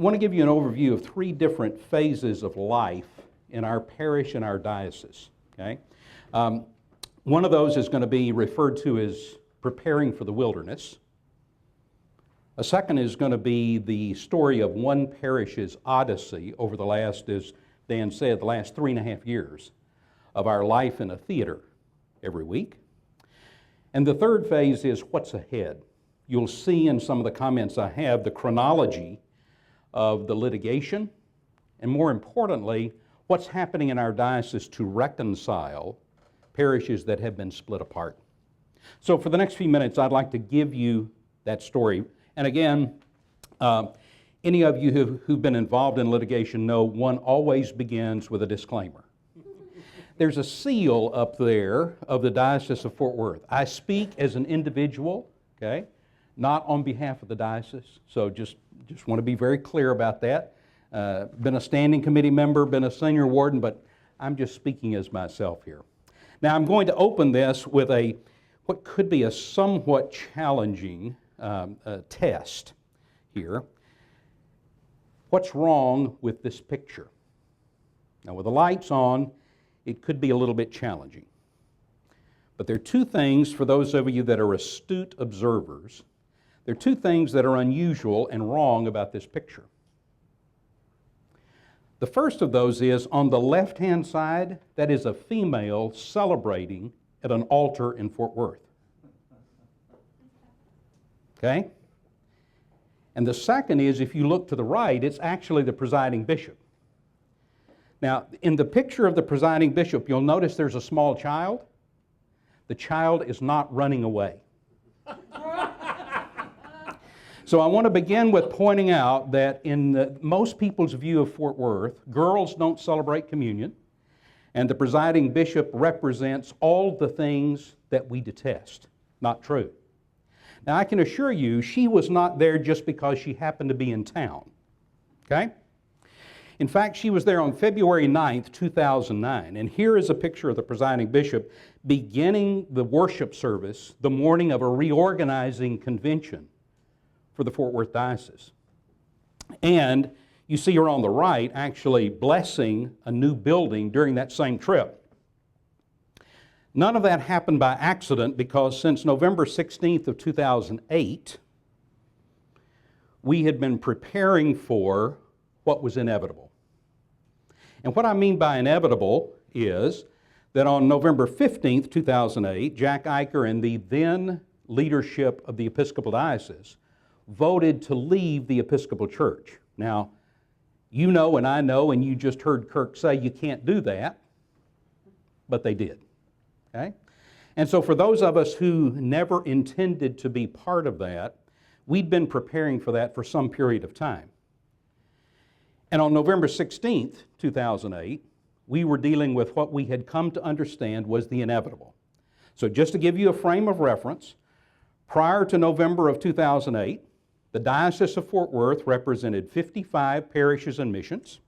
want to give you an overview of three different phases of life in our parish and our diocese. Okay? One of those is going to be referred to as preparing for the wilderness. A second is going to be the story of one parish's odyssey over the last, as Dan said, the last 3.5 years of our life in a theater every week. And the third phase is what's ahead. You'll see in some of the comments I have the chronology of the litigation, and more importantly, what's happening in our diocese to reconcile parishes that have been split apart. So for the next few minutes, I'd like to give you that story. And again, any of you who've been involved in litigation know one always begins with a disclaimer. There's a seal up there of the Diocese of Fort Worth. I speak as an individual, okay, not on behalf of the diocese. So just want to be very clear about that. Been a standing committee member, been a senior warden, but I'm just speaking as myself here. Now I'm going to open this with what could be a somewhat challenging test here. What's wrong with this picture? Now with the lights on, it could be a little bit challenging. But there are two things, for those of you that are astute observers, there are two things that are unusual and wrong about this picture. The first of those is, on the left-hand side, that is a female celebrating at an altar in Fort Worth. Okay? And the second is, if you look to the right, it's actually the presiding bishop. Now, in the picture of the presiding bishop, you'll notice there's a small child. The child is not running away. So I want to begin with pointing out that in most people's view of Fort Worth, girls don't celebrate communion, and the presiding bishop represents all the things that we detest. Not true. Now, I can assure you, she was not there just because she happened to be in town. Okay? In fact, she was there on February 9th, 2009, and here is a picture of the presiding bishop beginning the worship service the morning of a reorganizing convention for the Fort Worth Diocese. And you see her on the right actually blessing a new building during that same trip. None of that happened by accident, because since November 16th of 2008, we had been preparing for what was inevitable. And what I mean by inevitable is that on November 15th, 2008, Jack Eicher and the then leadership of the Episcopal Diocese voted to leave the Episcopal Church. Now, you know and I know, and you just heard Kirk say you can't do that, but they did. Okay? And so for those of us who never intended to be part of that, we'd been preparing for that for some period of time. And on November 16th, 2008, we were dealing with what we had come to understand was the inevitable. So just to give you a frame of reference, prior to November of 2008, the Diocese of Fort Worth represented 55 parishes and missions.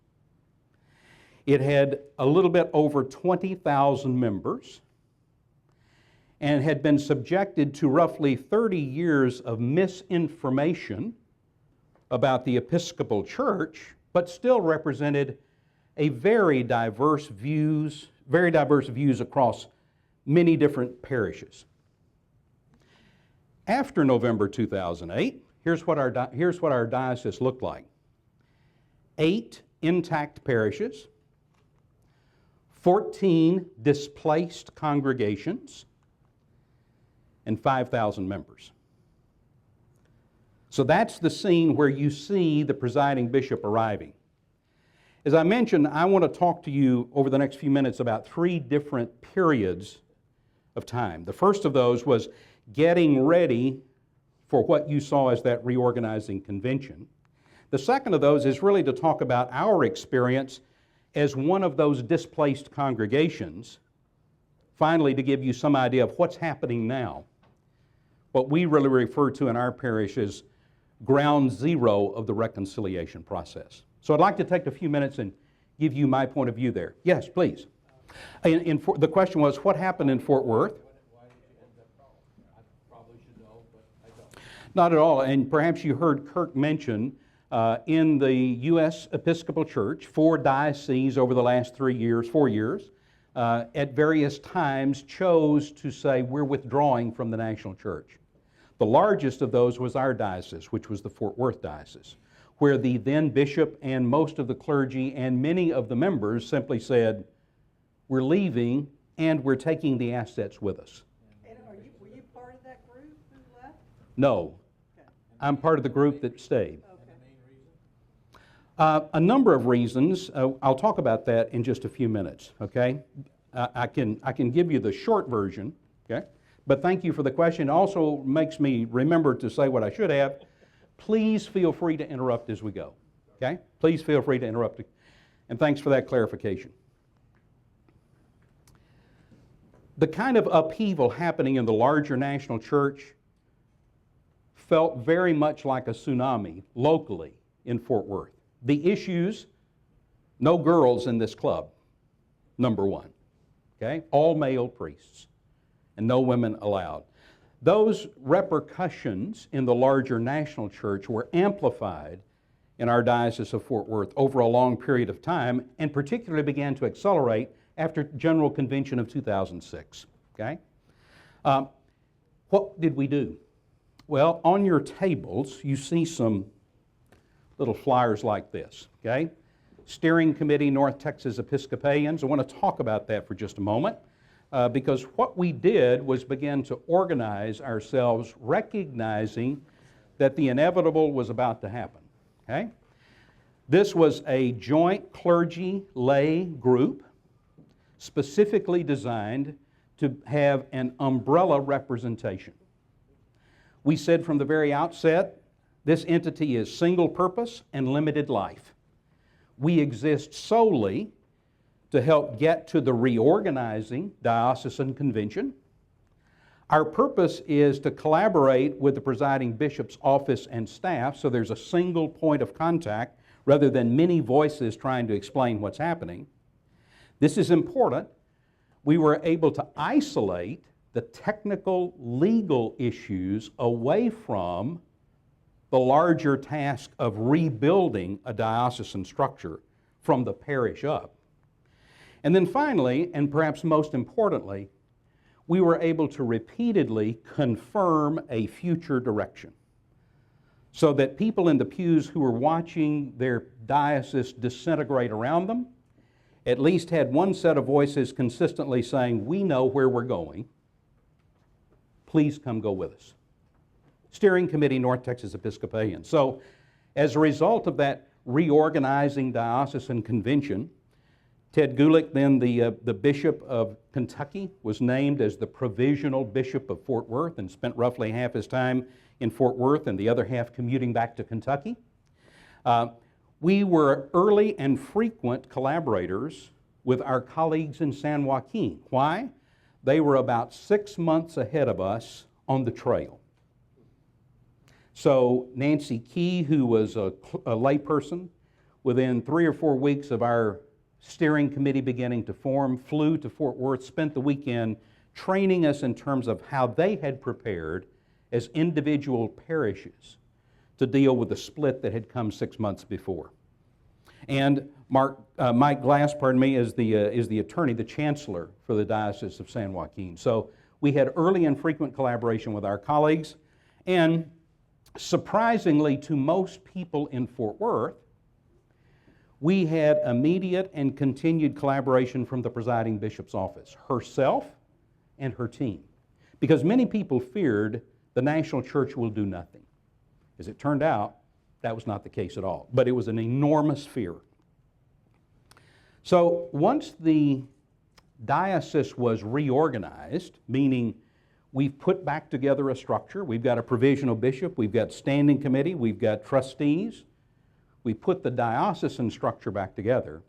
It had a little bit over 20,000 members and had been subjected to roughly 30 years of misinformation about the Episcopal Church, but still represented a very diverse views across many different parishes. After November 2008, here's what our diocese looked like. 8 intact parishes, 14 displaced congregations, and 5,000 members. So that's the scene where you see the presiding bishop arriving. As I mentioned, I want to talk to you over the next few minutes about 3 different periods of time. The first of those was getting ready for what you saw as that reorganizing convention. The second of those is really to talk about our experience as one of those displaced congregations, finally to give you some idea of what's happening now. What we really refer to in our parish as ground zero of the reconciliation process. So I'd like to take a few minutes and give you my point of view there. Yes, please. The question was, what happened in Fort Worth? Why did you end up calling? I probably should know, but I don't. Not at all, and perhaps you heard Kirk mention in the U.S. Episcopal Church, 4 dioceses over the last 4 years, at various times chose to say we're withdrawing from the national church. The largest of those was our diocese, which was the Fort Worth Diocese, where the then bishop and most of the clergy and many of the members simply said, we're leaving and we're taking the assets with us. And were you part of that group who left? No, Okay. I'm part of the group that stayed. Okay. A number of reasons. I'll talk about that in just a few minutes, okay? I can give you the short version, okay? But thank you for the question. It also makes me remember to say what I should have. Please feel free to interrupt as we go, okay? Please feel free to interrupt. And thanks for that clarification. The kind of upheaval happening in the larger national church felt very much like a tsunami locally in Fort Worth. The issues, no girls in this club, number one, okay? All male priests and no women allowed. Those repercussions in the larger national church were amplified in our Diocese of Fort Worth over a long period of time, and particularly began to accelerate after General Convention of 2006, okay? What did we do? Well, on your tables, you see some little flyers like this, okay? Steering Committee, North Texas Episcopalians. I want to talk about that for just a moment because what we did was begin to organize ourselves recognizing that the inevitable was about to happen, okay? This was a joint clergy lay group specifically designed to have an umbrella representation. We said from the very outset, this entity is single purpose and limited life. We exist solely to help get to the reorganizing diocesan convention. Our purpose is to collaborate with the presiding bishop's office and staff so there's a single point of contact rather than many voices trying to explain what's happening. This is important. We were able to isolate the technical legal issues away from the larger task of rebuilding a diocesan structure from the parish up. And then finally, and perhaps most importantly, we were able to repeatedly confirm a future direction so that people in the pews who were watching their diocese disintegrate around them at least had one set of voices consistently saying, we know where we're going. Please come go with us. Steering Committee, North Texas Episcopalian. So as a result of that reorganizing diocesan convention, Ted Gulick, then the Bishop of Kentucky, was named as the provisional Bishop of Fort Worth and spent roughly half his time in Fort Worth and the other half commuting back to Kentucky. We were early and frequent collaborators with our colleagues in San Joaquin. Why? They were about 6 months ahead of us on the trail. So Nancy Key, who was a layperson, within 3 or 4 weeks of our steering committee beginning to form, flew to Fort Worth, spent the weekend training us in terms of how they had prepared as individual parishes to deal with the split that had come 6 months before. And Mike Glass, is the attorney, the chancellor for the Diocese of San Joaquin. So we had early and frequent collaboration with our colleagues, and surprisingly to most people in Fort Worth, we had immediate and continued collaboration from the presiding bishop's office, herself and her team, because many people feared the national church will do nothing. As it turned out, that was not the case at all, but it was an enormous fear. So once the diocese was reorganized, meaning we've put back together a structure, we've got a provisional bishop, we've got standing committee, we've got trustees, we put the diocesan structure back together,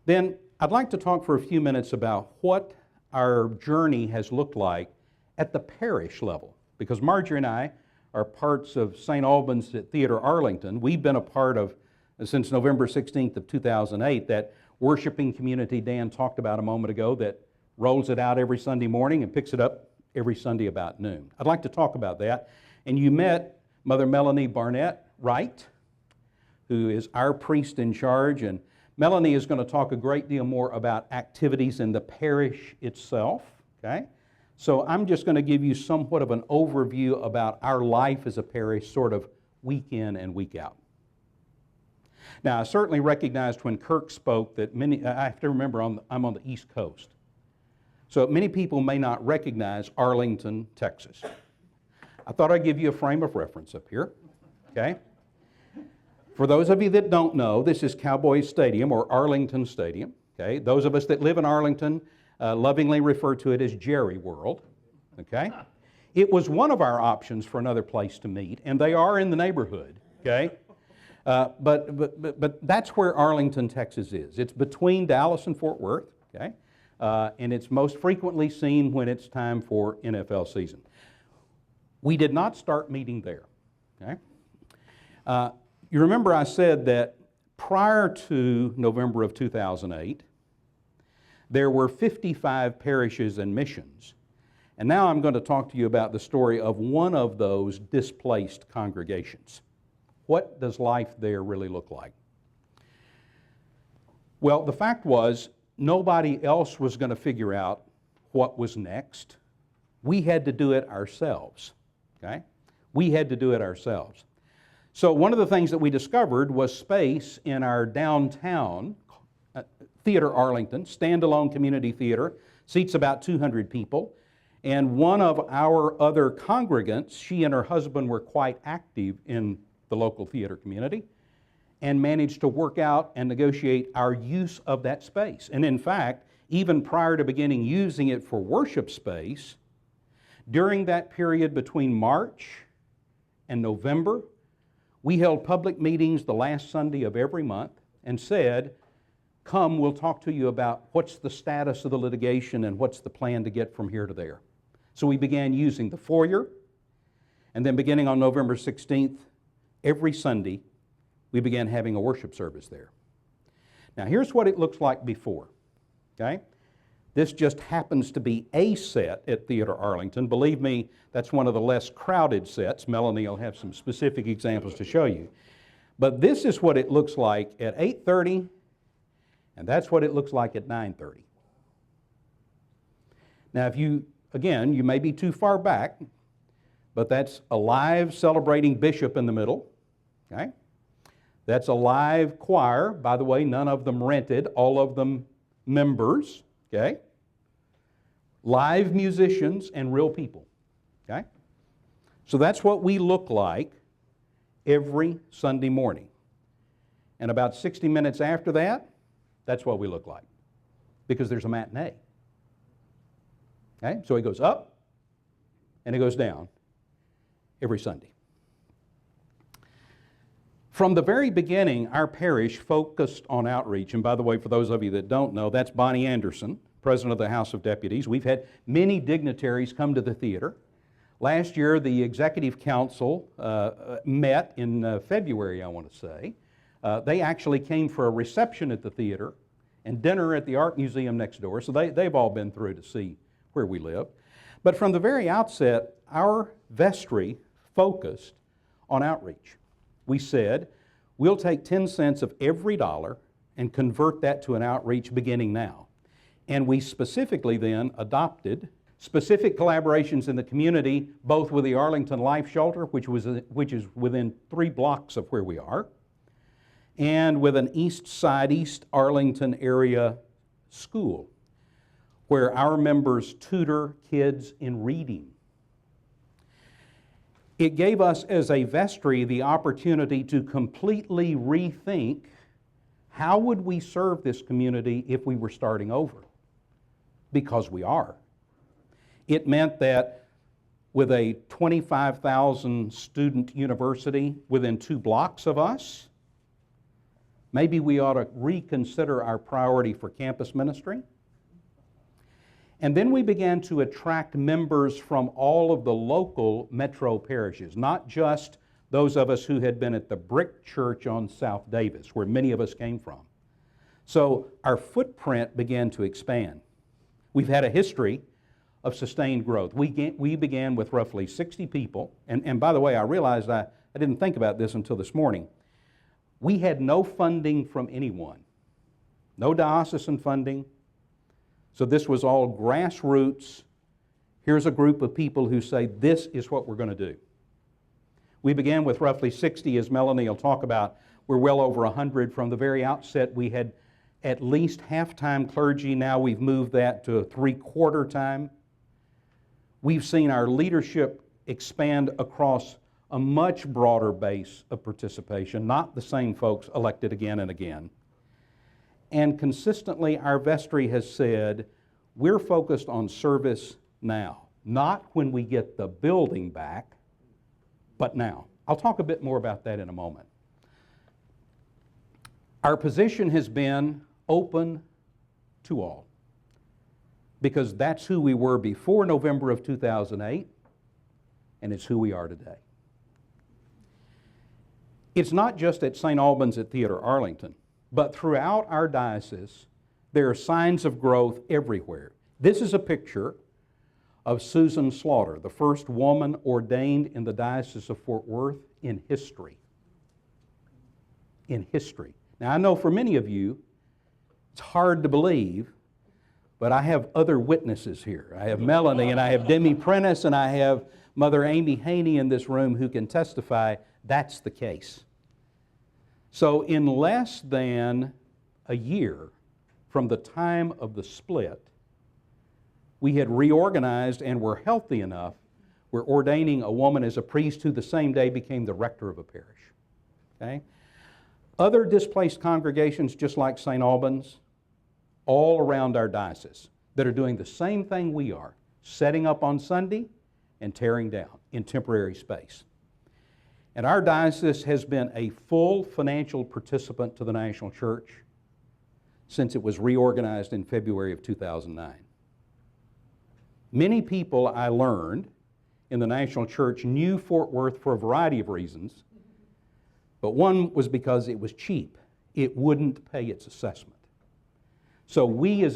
then I'd like to talk for a few minutes about what our journey has looked like at the parish level, because Marjorie and I are parts of St. Albans at Theater Arlington. We've been a part of, since November 16th of 2008, that worshiping community Dan talked about a moment ago that rolls it out every Sunday morning and picks it up every Sunday about noon. I'd like to talk about that. And you met Mother Melanie Barnett Wright, who is our priest in charge, and Melanie is going to talk a great deal more about activities in the parish itself, okay? So I'm just going to give you somewhat of an overview about our life as a parish, sort of week in and week out. Now, I certainly recognized when Kirk spoke that I have to remember I'm on the East Coast. So many people may not recognize Arlington, Texas. I thought I'd give you a frame of reference up here, okay? For those of you that don't know, this is Cowboys Stadium or Arlington Stadium, okay? Those of us that live in Arlington lovingly refer to it as Jerry World, okay? It was one of our options for another place to meet, and they are in the neighborhood, okay? But that's where Arlington, Texas is. It's between Dallas and Fort Worth, okay? And it's most frequently seen when it's time for NFL season. We did not start meeting there, okay? You remember I said that prior to November of 2008, there were 55 parishes and missions. And now I'm going to talk to you about the story of one of those displaced congregations. What does life there really look like? Well, the fact was, nobody else was going to figure out what was next. We had to do it ourselves, okay? We had to do it ourselves. So one of the things that we discovered was space in our downtown Theater Arlington, standalone community theater, seats about 200 people. And one of our other congregants, she and her husband were quite active in the local theater community and managed to work out and negotiate our use of that space. And in fact, even prior to beginning using it for worship space, during that period between March and November, we held public meetings the last Sunday of every month and said, come, we'll talk to you about what's the status of the litigation and what's the plan to get from here to there. So we began using the foyer, and then beginning on November 16th, every Sunday, we began having a worship service there. Now here's what it looks like before, okay? This just happens to be a set at Theater Arlington. Believe me, that's one of the less crowded sets. Melanie will have some specific examples to show you. But this is what it looks like at 8:30, and that's what it looks like at 9:30. Now you may be too far back, but that's a live celebrating bishop in the middle, okay? That's a live choir. By the way, none of them rented, all of them members, okay? Live musicians and real people, okay? So that's what we look like every Sunday morning. And about 60 minutes after that, that's what we look like, because there's a matinee. Okay? So it goes up and it goes down every Sunday. From the very beginning, our parish focused on outreach. And by the way, for those of you that don't know, that's Bonnie Anderson, President of the House of Deputies. We've had many dignitaries come to the theater. Last year, the Executive Council met in February, I want to say. They actually came for a reception at the theater and dinner at the Art Museum next door. So they've all been through to see where we live. But from the very outset, our vestry focused on outreach. We said, we'll take 10 cents of every dollar and convert that to an outreach beginning now. And we specifically then adopted specific collaborations in the community, both with the Arlington Life Shelter, which is within 3 blocks of where we are, and with an East Arlington area school, where our members tutor kids in reading. It gave us as a vestry the opportunity to completely rethink how would we serve this community if we were starting over? Because we are. It meant that with a 25,000 student university within 2 blocks of us, maybe we ought to reconsider our priority for campus ministry. And then we began to attract members from all of the local metro parishes, not just those of us who had been at the Brick Church on South Davis, where many of us came from. So our footprint began to expand. We've had a history of sustained growth. We began with roughly 60 people, and by the way, I realized I didn't think about this until this morning. We had no funding from anyone, no diocesan funding. So this was all grassroots. Here's a group of people who say, this is what we're going to do. We began with roughly 60, as Melanie will talk about. We're well over 100. From the very outset, we had at least half-time clergy. Now we've moved that to three-quarter time. We've seen our leadership expand across a much broader base of participation, not the same folks elected again and again. And consistently, our vestry has said, we're focused on service now, not when we get the building back, but now. I'll talk a bit more about that in a moment. Our position has been open to all, because that's who we were before November of 2008, and it's who we are today. It's not just at St. Albans at Theodore Arlington, but throughout our diocese, there are signs of growth everywhere. This is a picture of Susan Slaughter, the first woman ordained in the Diocese of Fort Worth in history. In history. Now, I know for many of you, it's hard to believe, but I have other witnesses here. I have Melanie, and I have Demi Prentice, and I have Mother Amy Haney in this room who can testify that's the case. So in less than a year from the time of the split, we had reorganized and were healthy enough. We're ordaining a woman as a priest who the same day became the rector of a parish. Okay? Other displaced congregations, just like St. Albans, all around our diocese, that are doing the same thing we are, setting up on Sunday and tearing down in temporary space. And our diocese has been a full financial participant to the National Church since it was reorganized in February of 2009. Many people, I learned, in the National Church knew Fort Worth for a variety of reasons, but one was because it was cheap. It wouldn't pay its assessment. So we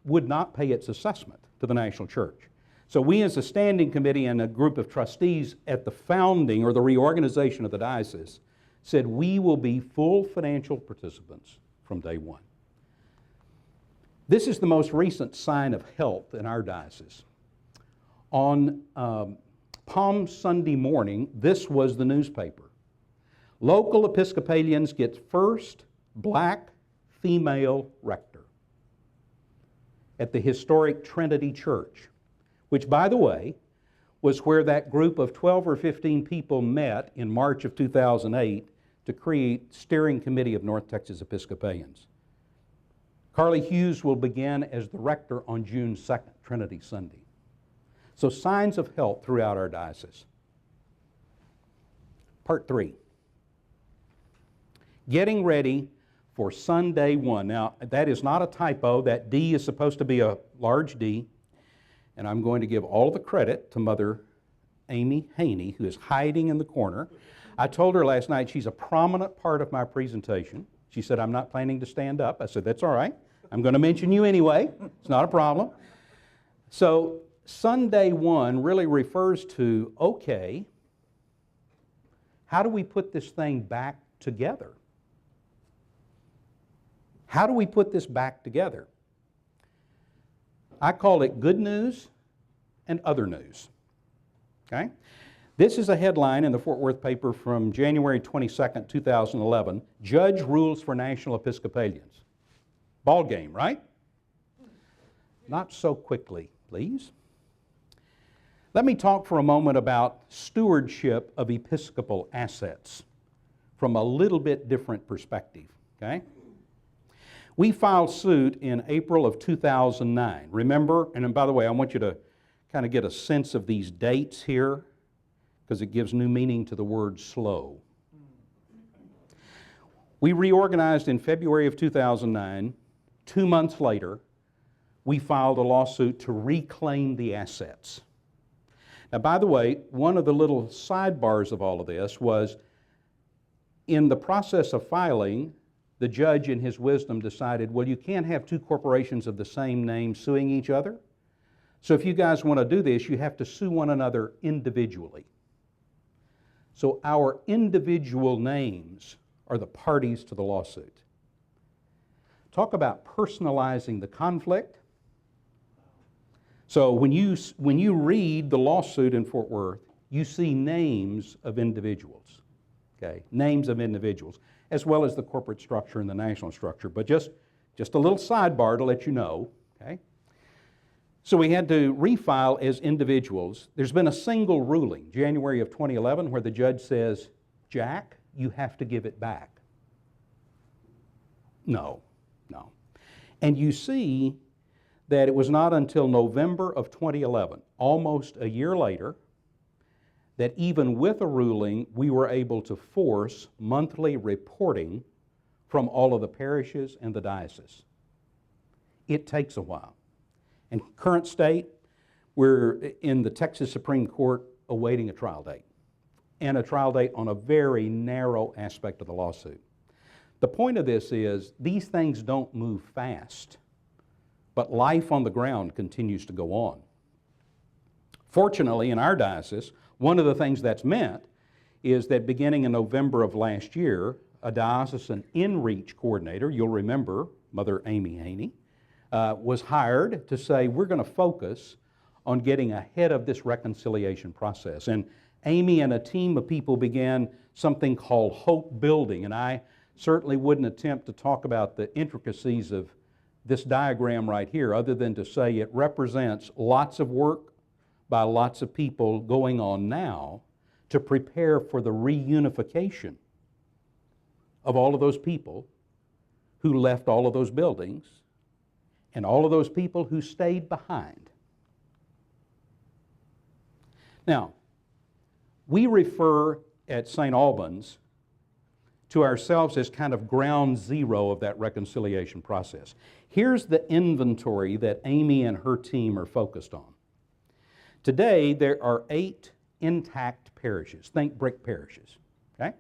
would not pay its assessment to the National Church. So we as a standing committee and a group of trustees at the founding or the reorganization of the diocese said we will be full financial participants from day one. This is the most recent sign of health in our diocese. On Palm Sunday morning, this was the newspaper. Local Episcopalians get first black female rector at the historic Trinity Church, which, by the way, was where that group of 12 or 15 people met in March of 2008 to create Steering Committee of North Texas Episcopalians. Carly Hughes will begin as the rector on June 2nd, Trinity Sunday. So signs of health throughout our diocese. Part 3. Getting ready for Sunday 1. Now, that is not a typo. That D is supposed to be a large D. And I'm going to give all the credit to Mother Amy Haney, who is hiding in the corner. I told her last night she's a prominent part of my presentation. She said, I'm not planning to stand up. I said, that's all right. I'm going to mention you anyway. It's not a problem. So Sunday 1 really refers to, okay, how do we put this thing back together? How do we put this back together? I call it good news and other news. Okay? This is a headline in the Fort Worth paper from January 22nd, 2011. Judge rules for National Episcopalians. Ball game, right? Not so quickly, please. Let me talk for a moment about stewardship of episcopal assets from a little bit different perspective. Okay? We filed suit in April of 2009. Remember, and by the way, I want you to kind of get a sense of these dates here because it gives new meaning to the word slow. We reorganized in February of 2009. 2 months later, we filed a lawsuit to reclaim the assets. Now, by the way, one of the little sidebars of all of this was in the process of filing, the judge in his wisdom decided, well, you can't have two corporations of the same name suing each other. So if you guys want to do this, you have to sue one another individually. So our individual names are the parties to the lawsuit. Talk about personalizing the conflict. So when you read the lawsuit in Fort Worth, you see names of individuals, okay? Names of individuals, as well as the corporate structure and the national structure. But just a little sidebar to let you know, okay? So we had to refile as individuals. There's been a single ruling, January of 2011, where the judge says, Jack, you have to give it back. No. And you see that it was not until November of 2011, almost a year later, that even with a ruling, we were able to force monthly reporting from all of the parishes and the diocese. It takes a while. And current state, we're in the Texas Supreme Court awaiting a trial date, and a trial date on a very narrow aspect of the lawsuit. The point of this is these things don't move fast, but life on the ground continues to go on. Fortunately, in our diocese, one of the things that's meant is that beginning in November of last year, a diocesan in-reach coordinator, you'll remember Mother Amy Haney, was hired to say, we're going to focus on getting ahead of this reconciliation process. And Amy and a team of people began something called Hope Building, and I certainly wouldn't attempt to talk about the intricacies of this diagram right here, other than to say it represents lots of work by lots of people going on now to prepare for the reunification of all of those people who left all of those buildings and all of those people who stayed behind. Now, we refer at St. Albans to ourselves as kind of ground zero of that reconciliation process. Here's the inventory that Amy and her team are focused on. Today, there are 8 intact parishes. Think brick parishes, okay?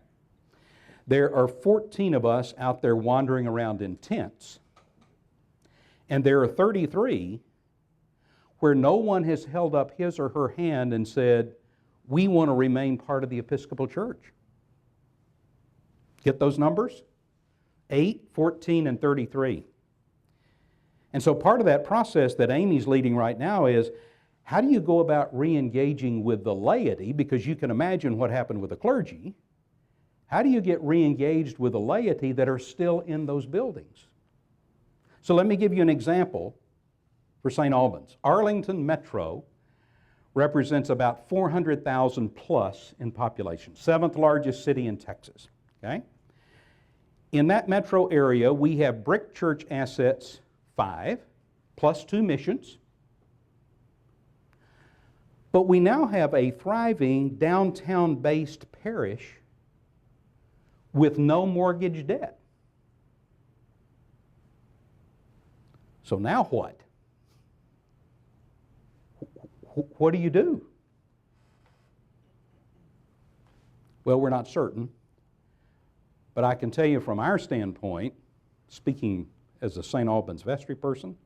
There are 14 of us out there wandering around in tents, and there are 33 where no one has held up his or her hand and said, we want to remain part of the Episcopal Church. Get those numbers? 8, 14, and 33. And so part of that process that Amy's leading right now is, how do you go about re-engaging with the laity? Because you can imagine what happened with the clergy. How do you get re-engaged with the laity that are still in those buildings? So let me give you an example for St. Albans. Arlington Metro represents about 400,000 plus in population, 7th largest city in Texas. Okay? In that metro area, we have brick church assets 5, plus 2 missions. But we now have a thriving downtown-based parish with no mortgage debt. So now what? What do you do? Well, we're not certain. But I can tell you from our standpoint, speaking as a St. Albans vestry person,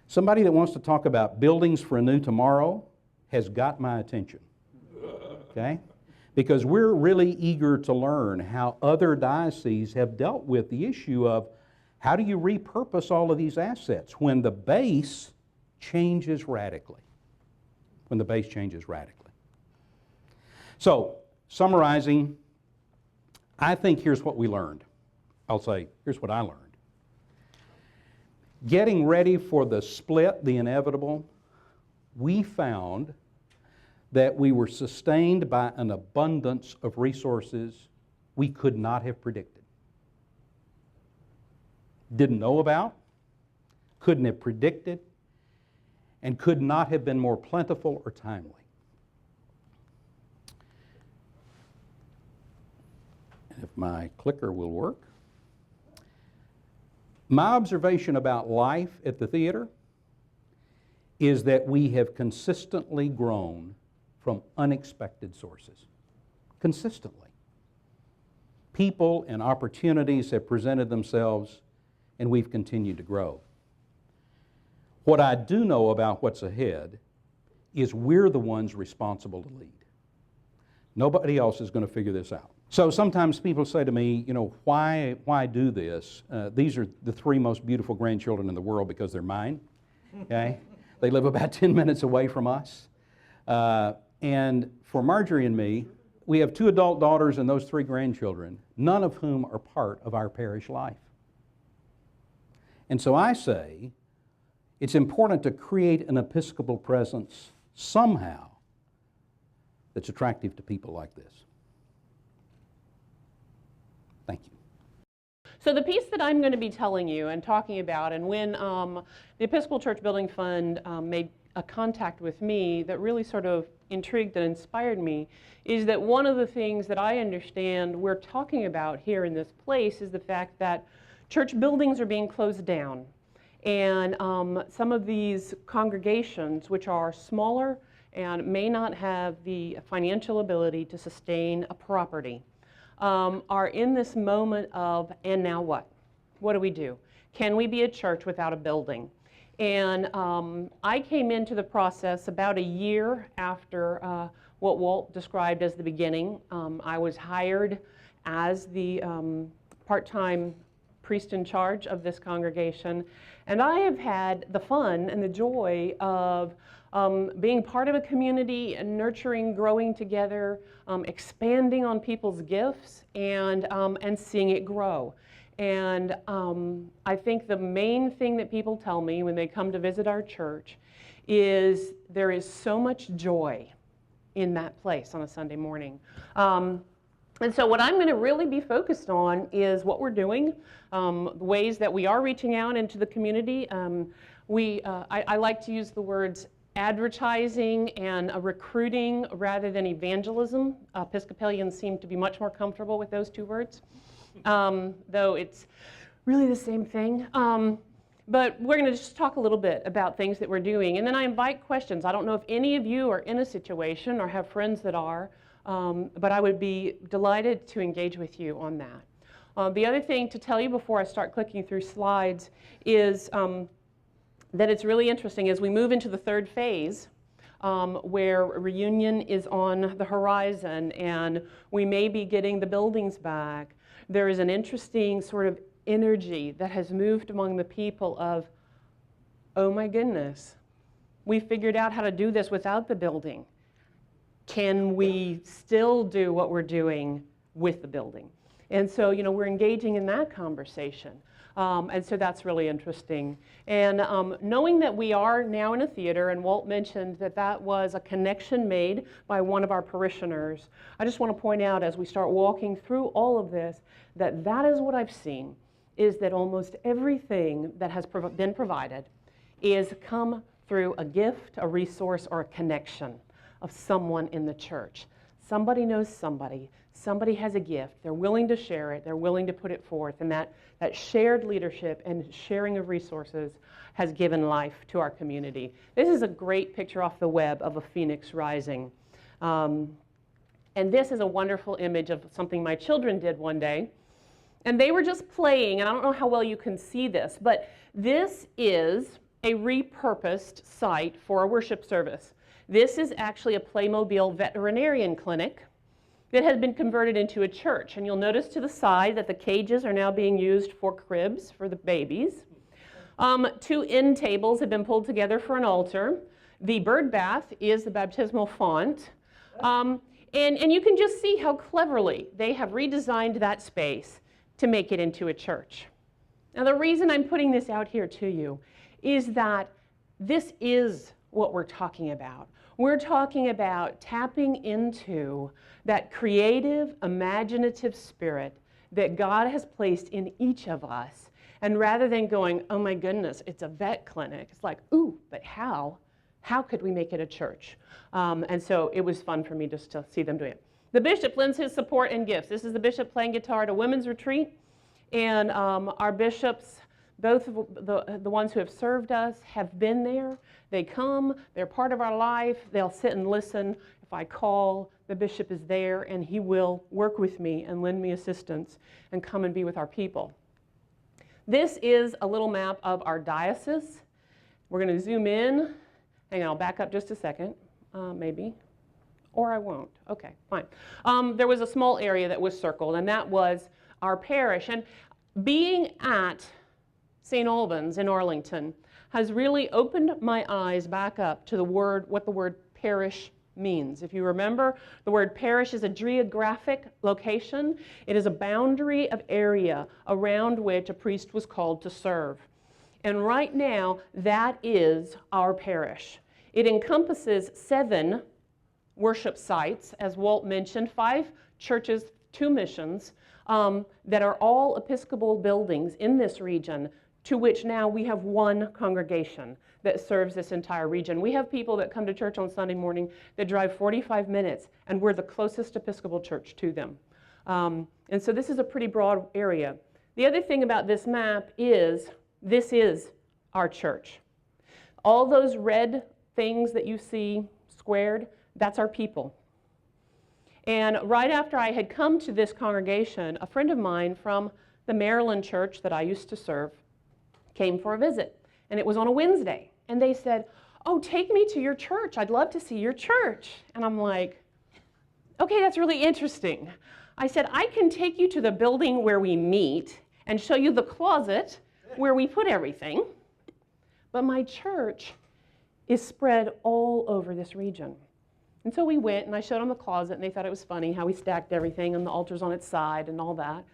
somebody that wants to talk about buildings for a new tomorrow has got my attention, okay? Because we're really eager to learn how other dioceses have dealt with the issue of how do you repurpose all of these assets when the base changes radically. When the base changes radically. So, summarizing, I think here's what we learned. I'll say, here's what I learned. Getting ready for the split, the inevitable, we found that we were sustained by an abundance of resources we could not have predicted. Didn't know about, couldn't have predicted, and could not have been more plentiful or timely. If my clicker will work. My observation about life at the theater is that we have consistently grown from unexpected sources. Consistently. People and opportunities have presented themselves, and we've continued to grow. What I do know about what's ahead is we're the ones responsible to lead. Nobody else is going to figure this out. So sometimes people say to me, why do this? These are the three most beautiful grandchildren in the world because they're mine. Okay? They live about 10 minutes away from us. And for Marjorie and me, we have 2 adult daughters and those 3 grandchildren, none of whom are part of our parish life. And so I say, it's important to create an Episcopal presence somehow that's attractive to people like this. Thank you. So the piece that I'm going to be telling you and talking about, and when the Episcopal Church Building Fund made a contact with me that really sort of intrigued and inspired me, is that one of the things that I understand we're talking about here in this place is the fact that church buildings are being closed down. And some of these congregations, which are smaller and may not have the financial ability to sustain a property, are in this moment of, and now what? What do we do? Can we be a church without a building? And I came into the process about a year after what Walt described as the beginning. I was hired as the part-time priest in charge of this congregation, and I have had the fun and the joy of being part of a community and nurturing, growing together, expanding on people's gifts, and seeing it grow. And I think the main thing that people tell me when they come to visit our church is there is so much joy in that place on a Sunday morning. And so what I'm going to really be focused on is what we're doing, the ways that we are reaching out into the community. I like to use the words advertising and recruiting rather than evangelism. Episcopalians seem to be much more comfortable with those 2 words, though it's really the same thing. But we're going to just talk a little bit about things that we're doing, and then I invite questions. I don't know if any of you are in a situation or have friends that are, but I would be delighted to engage with you on that. The other thing to tell you before I start clicking through slides is that it's really interesting as we move into the 3rd phase, where reunion is on the horizon and we may be getting the buildings back. There is an interesting sort of energy that has moved among the people of, oh my goodness, we figured out how to do this without the building. Can we still do what we're doing with the building? And so, we're engaging in that conversation. And so that's really interesting. And knowing that we are now in a theater, and Walt mentioned that that was a connection made by one of our parishioners, I just want to point out as we start walking through all of this, that that is what I've seen, is that almost everything that has been provided is come through a gift, a resource, or a connection of someone in the church. Somebody knows somebody. Somebody has a gift. They're willing to share it. They're willing to put it forth. And that shared leadership and sharing of resources has given life to our community. This is a great picture off the web of a phoenix rising. And this is a wonderful image of something my children did one day. And they were just playing, and I don't know how well you can see this, but this is a repurposed site for a worship service. This is actually a Playmobil veterinarian clinic that has been converted into a church. And you'll notice to the side that the cages are now being used for cribs for the babies. 2 end tables have been pulled together for an altar. The bird bath is the baptismal font. And you can just see how cleverly they have redesigned that space to make it into a church. Now, the reason I'm putting this out here to you is that this is what we're talking about. We're talking about tapping into that creative, imaginative spirit that God has placed in each of us. And rather than going, oh my goodness, it's a vet clinic, it's like, ooh, but how? How could we make it a church? And so it was fun for me just to see them doing it. The bishop lends his support and gifts. This is the bishop playing guitar at a women's retreat. And our bishops, both of the ones who have served us, have been there. They come, they're part of our life. They'll sit and listen. If I call, the bishop is there, and he will work with me and lend me assistance and come and be with our people. This is a little map of our diocese. We're going to zoom in. Hang on, I'll back up just a second, maybe. Or I won't. Okay, fine. There was a small area that was circled, and that was our parish. And being at St. Albans in Arlington has really opened my eyes back up to what the word parish means. If you remember, the word parish is a geographic location. It is a boundary of area around which a priest was called to serve. And right now, that is our parish. It encompasses 7 worship sites, as Walt mentioned, 5 churches, 2 missions, that are all Episcopal buildings in this region, to which now we have 1 congregation that serves this entire region. We have people that come to church on Sunday morning that drive 45 minutes, and we're the closest Episcopal church to them. And so this is a pretty broad area. The other thing about this map is, this is our church. All those red things that you see squared, that's our people. And right after I had come to this congregation, a friend of mine from the Maryland church that I used to serve came for a visit. And it was on a Wednesday. And they said, "Oh, take me to your church. I'd love to see your church." And I'm like, "Okay, that's really interesting." I said, "I can take you to the building where we meet and show you the closet where we put everything. But my church is spread all over this region." And so we went, and I showed them the closet, and they thought it was funny how we stacked everything, and the altar's on its side, and all that.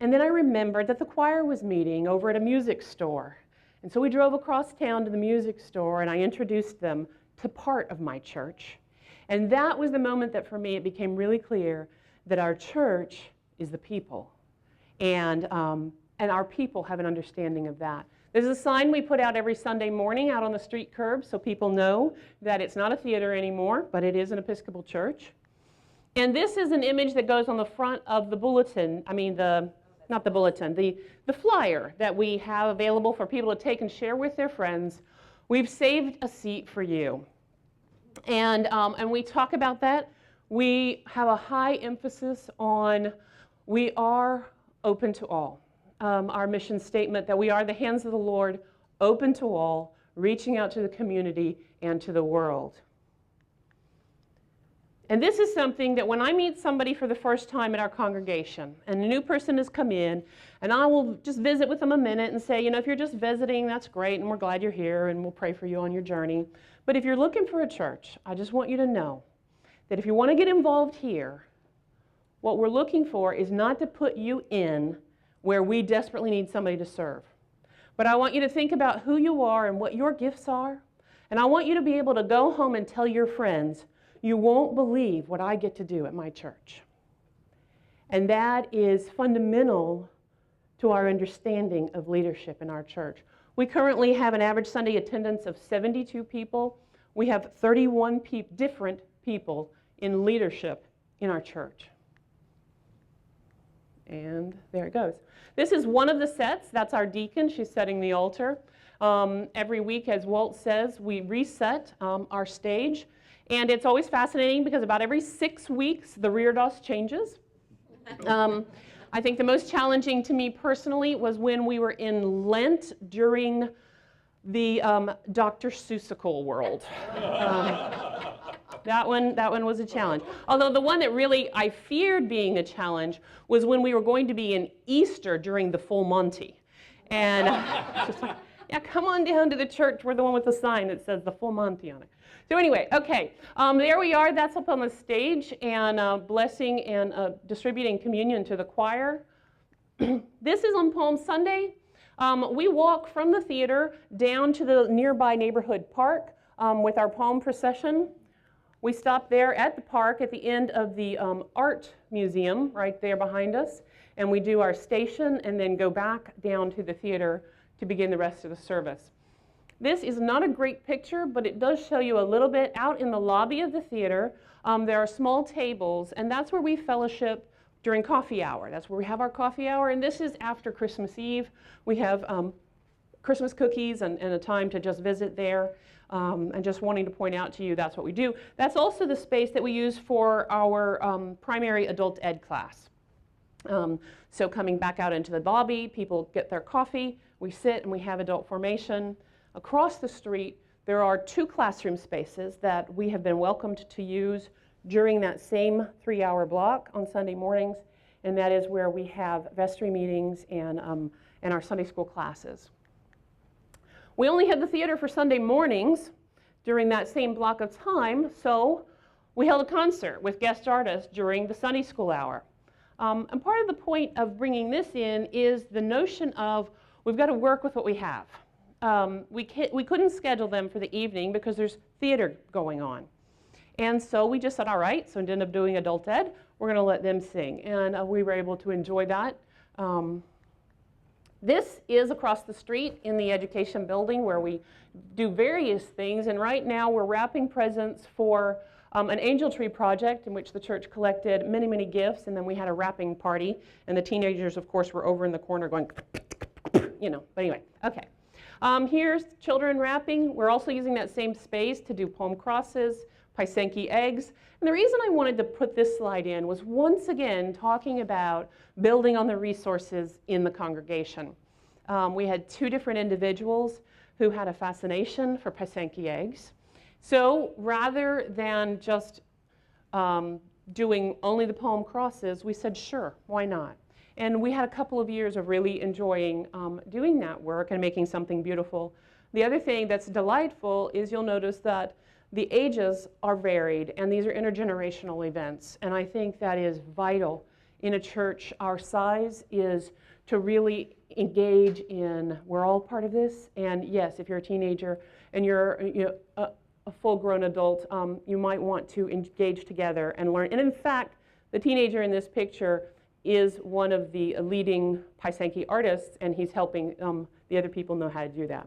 And then I remembered that the choir was meeting over at a music store. And so we drove across town to the music store, and I introduced them to part of my church. And that was the moment that, for me, it became really clear that our church is the people. And our people have an understanding of that. There's a sign we put out every Sunday morning out on the street curb so people know that it's not a theater anymore, but it is an Episcopal church. And this is an image that goes on the front of the bulletin, not the bulletin, the flyer that we have available for people to take and share with their friends. We've saved a seat for you. And we talk about that. We have a high emphasis on we are open to all. Our mission statement that we are the hands of the Lord, open to all, reaching out to the community and to the world. And this is something that when I meet somebody for the first time at our congregation, and a new person has come in, and I will just visit with them a minute and say, if you're just visiting, that's great, and we're glad you're here, and we'll pray for you on your journey. But if you're looking for a church, I just want you to know that if you want to get involved here, what we're looking for is not to put you in where we desperately need somebody to serve. But I want you to think about who you are and what your gifts are, and I want you to be able to go home and tell your friends, "You won't believe what I get to do at my church." And that is fundamental to our understanding of leadership in our church. We currently have an average Sunday attendance of 72 people. We have 31 different people in leadership in our church. And there it goes. This is one of the sets. That's our deacon. She's setting the altar. Every week, as Walt says, we reset our stage. And it's always fascinating because about every 6 weeks, the reredos changes. I think the most challenging to me personally was when we were in Lent during the Dr. Seussical world. That one was a challenge. Although the one that really I feared being a challenge was when we were going to be in Easter during the full Monty. And just like, yeah, come on down to the church. We're the one with the sign that says the full Monty on it. So anyway, okay, there we are. That's up on the stage, and blessing and distributing communion to the choir. This is on Palm Sunday. We walk from the theater down to the nearby neighborhood park with our palm procession. We stop there at the park at the end of the art museum right there behind us, and we do our station and then go back down to the theater to begin the rest of the service. This is not a great picture, but it does show you a little bit out in the lobby of the theater. There are small tables, and that's where we fellowship during coffee hour. That's where we have our coffee hour, and this is after Christmas Eve. We have Christmas cookies and a time to just visit there, and just wanting to point out to you that's what we do. That's also the space that we use for our primary adult ed class. So coming back out into the lobby, people get their coffee, we sit and we have adult formation. Across the street, there are 2 classroom spaces that we have been welcomed to use during that same 3-hour block on Sunday mornings, and that is where we have vestry meetings and our Sunday school classes. We only had the theater for Sunday mornings during that same block of time, so we held a concert with guest artists during the Sunday school hour. And part of the point of bringing this in is the notion of we've got to work with what we have. We couldn't schedule them for the evening because there's theater going on. And so we just said, all right, so instead of doing adult ed, we're going to let them sing. And we were able to enjoy that. This is across the street in the education building where we do various things. And right now we're wrapping presents for an angel tree project in which the church collected many, many gifts. And then we had a wrapping party. And the teenagers, of course, were over in the corner going, you know. But anyway, okay. Here's children wrapping. We're also using that same space to do palm crosses, Paisenki eggs. And the reason I wanted to put this slide in was once again talking about building on the resources in the congregation. We had 2 different individuals who had a fascination for Paisenki eggs. So rather than just doing only the palm crosses, we said, sure, why not? And we had a couple of years of really enjoying doing that work and making something beautiful. The other thing that's delightful is you'll notice that the ages are varied, and these are intergenerational events. And I think that is vital in a church our size, is to really engage in, we're all part of this. And yes, if you're a teenager and you're a full-grown adult, you might want to engage together and learn. And in fact, the teenager in this picture is one of the leading Paisenki artists, and he's helping the other people know how to do that.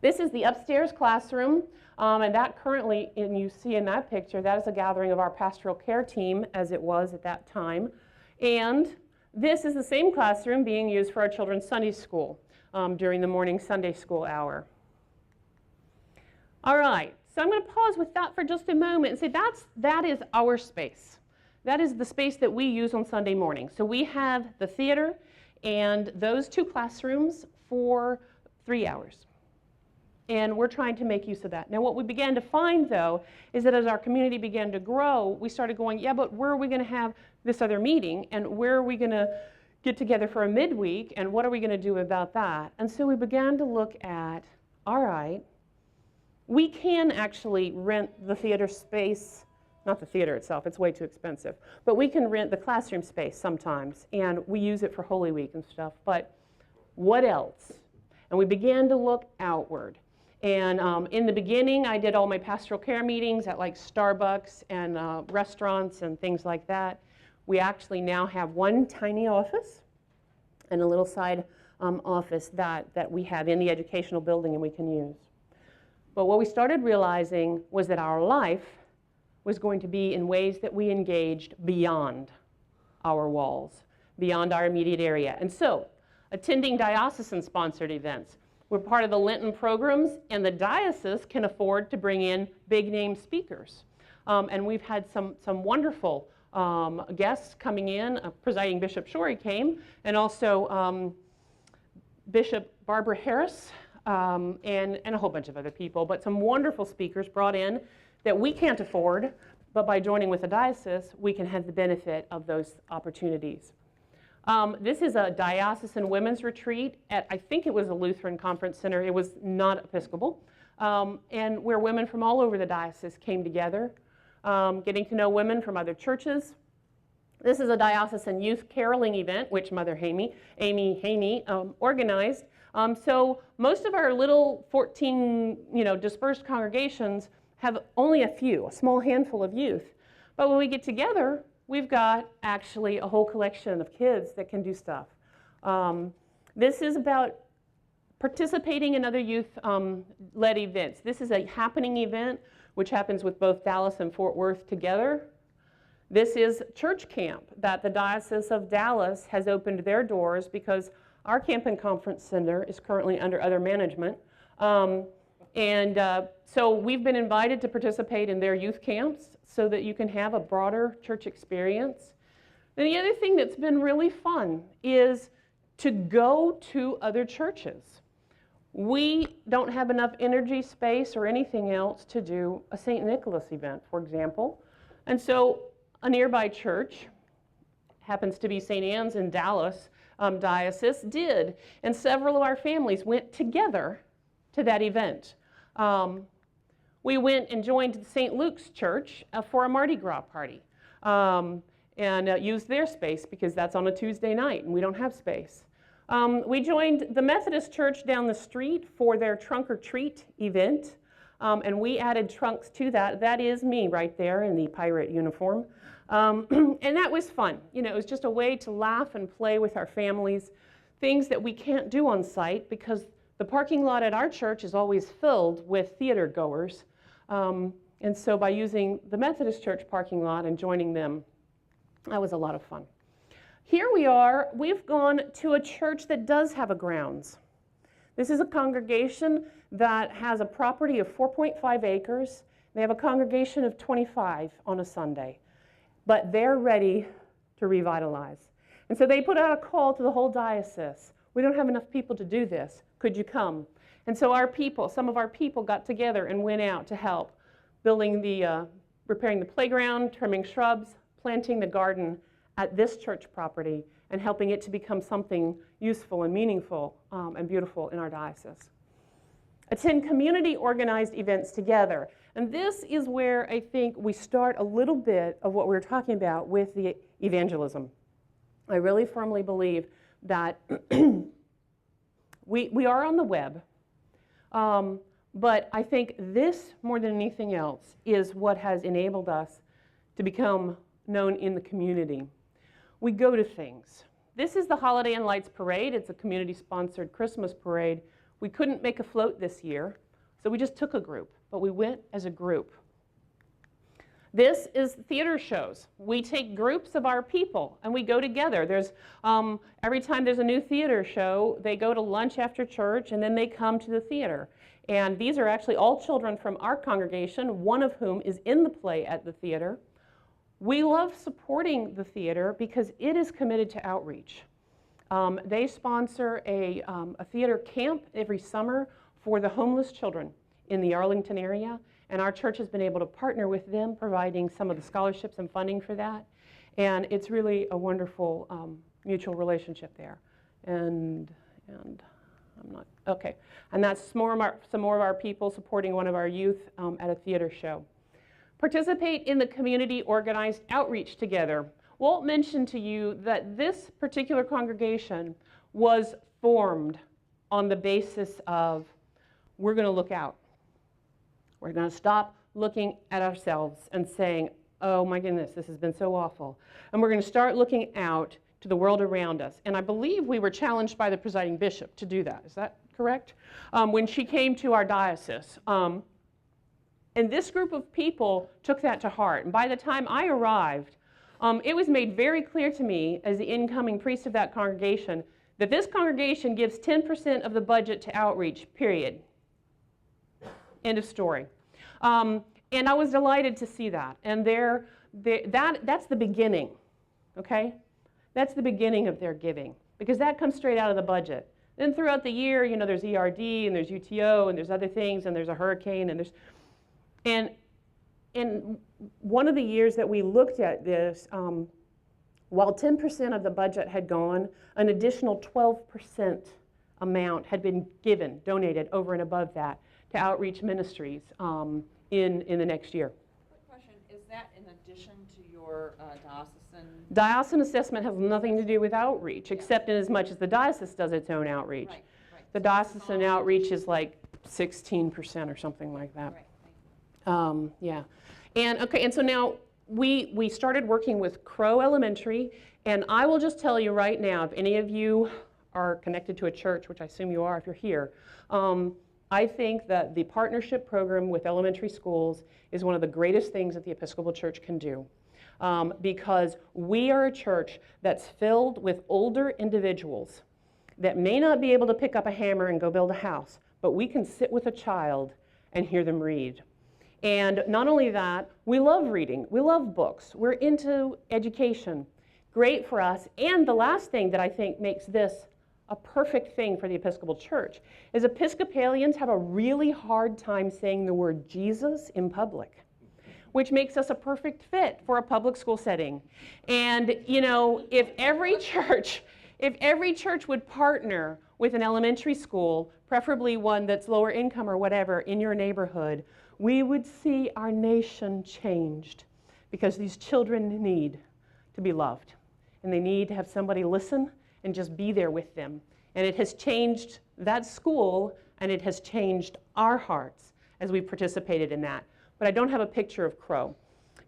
This is the upstairs classroom, and that currently, and you see in that picture, that is a gathering of our pastoral care team as it was at that time. And this is the same classroom being used for our children's Sunday school during the morning Sunday school hour. All right, so I'm going to pause with that for just a moment and say that is our space. That is the space that we use on Sunday morning. So we have the theater and those 2 classrooms for 3 hours. And we're trying to make use of that. Now what we began to find, though, is that as our community began to grow, we started going, yeah, but where are we going to have this other meeting? And where are we going to get together for a midweek? And what are we going to do about that? And so we began to look at, all right, we can actually rent the theater space, not the theater itself, it's way too expensive, but we can rent the classroom space sometimes, and we use it for Holy Week and stuff, but what else? And we began to look outward. And in the beginning, I did all my pastoral care meetings at like Starbucks and restaurants and things like that. We actually now have one tiny office and a little side office that we have in the educational building and we can use. But what we started realizing was that our life was going to be in ways that we engaged beyond our walls, beyond our immediate area. And so, attending diocesan-sponsored events. We're part of the Lenten programs, and the diocese can afford to bring in big-name speakers. And we've had some wonderful guests coming in. Presiding Bishop Shorey came, and also Bishop Barbara Harris, and a whole bunch of other people, but some wonderful speakers brought in that we can't afford, but by joining with the diocese, we can have the benefit of those opportunities. This is a diocesan women's retreat at, I think it was a Lutheran Conference Center. It was not Episcopal, and where women from all over the diocese came together, getting to know women from other churches. This is a diocesan youth caroling event, which Mother Amy Haney organized. So most of our little 14, dispersed congregations have only a small handful of youth. But when we get together, we've got actually a whole collection of kids that can do stuff. This is about participating in other youth-led events. This is a happening event, which happens with both Dallas and Fort Worth together. This is church camp that the Diocese of Dallas has opened their doors because our Camp and Conference Center is currently under other management. So we've been invited to participate in their youth camps so that you can have a broader church experience. And the other thing that's been really fun is to go to other churches. We don't have enough energy, space, or anything else to do a St. Nicholas event, for example. And so a nearby church, happens to be St. Anne's in Dallas Diocese, did. And several of our families went together to that event. We went and joined St. Luke's Church for a Mardi Gras party and used their space because that's on a Tuesday night and we don't have space. We joined the Methodist Church down the street for their trunk or treat event, and we added trunks to that. That is me right there in the pirate uniform. And that was fun. You know, it was just a way to laugh and play with our families, things that we can't do on site because the parking lot at our church is always filled with theater goers. And so by using the Methodist Church parking lot and joining them, that was a lot of fun. Here we are, we've gone to a church that does have a grounds. This is a congregation that has a property of 4.5 acres. They have a congregation of 25 on a Sunday, but they're ready to revitalize. And so they put out a call to the whole diocese. We don't have enough people to do this. Could you come? And so our people, some of our people got together and went out to help, building repairing the playground, trimming shrubs, planting the garden at this church property, and helping it to become something useful and meaningful and beautiful in our diocese. Attend community organized events together. And this is where I think we start a little bit of what we were talking about with the evangelism. I really firmly believe that we are on the web, but I think this, more than anything else, is what has enabled us to become known in the community. We go to things. This is the Holiday and Lights Parade. It's a community-sponsored Christmas parade. We couldn't make a float this year, so we just took a group, but we went as a group. This is theater shows. We take groups of our people and we go together. There's every time there's a new theater show, they go to lunch after church and then they come to the theater. And these are actually all children from our congregation, one of whom is in the play at the theater. We love supporting the theater because it is committed to outreach. They sponsor a theater camp every summer for the homeless children in the Arlington area, and our church has been able to partner with them, providing some of the scholarships and funding for that. And it's really a wonderful mutual relationship there. And I'm not, okay. And that's some more of our people supporting one of our youth at a theater show. Participate in the community organized outreach together. Walt mentioned to you that this particular congregation was formed on the basis of we're going to look out. We're going to stop looking at ourselves and saying, oh my goodness, this has been so awful. And we're going to start looking out to the world around us. And I believe we were challenged by the presiding bishop to do that. Is that correct? When she came to our diocese. And this group of people took that to heart. And by the time I arrived, it was made very clear to me as the incoming priest of that congregation that this congregation gives 10% of the budget to outreach, period. End of story. And I was delighted to see that. And that's the beginning, okay? That's the beginning of their giving, because that comes straight out of the budget. Then throughout the year, you know, there's ERD, and there's UTO, and there's other things, and there's a hurricane, and there's... And one of the years that we looked at this, while 10% of the budget had gone, an additional 12% amount had been given, donated over and above that to outreach ministries in the next year. Quick question, is that in addition to your diocesan? Diocesan assessment has nothing to do with outreach, except in as much as the diocese does its own outreach. Right. The diocesan outreach is like 16% or something like that. Right. Yeah, and so now we started working with Crow Elementary, and I will just tell you right now, if any of you are connected to a church, which I assume you are if you're here, I think that the partnership program with elementary schools is one of the greatest things that the Episcopal Church can do, because we are a church that's filled with older individuals that may not be able to pick up a hammer and go build a house, but we can sit with a child and hear them read. And not only that, we love reading. We love books. We're into education. Great for us. And the last thing that I think makes this a perfect thing for the Episcopal Church, is Episcopalians have a really hard time saying the word Jesus in public, which makes us a perfect fit for a public school setting. And, you know, if every church would partner with an elementary school, preferably one that's lower income or whatever, in your neighborhood, we would see our nation changed, because these children need to be loved, and they need to have somebody listen and just be there with them. And it has changed that school, and it has changed our hearts as we participated in that. But I don't have a picture of Crow.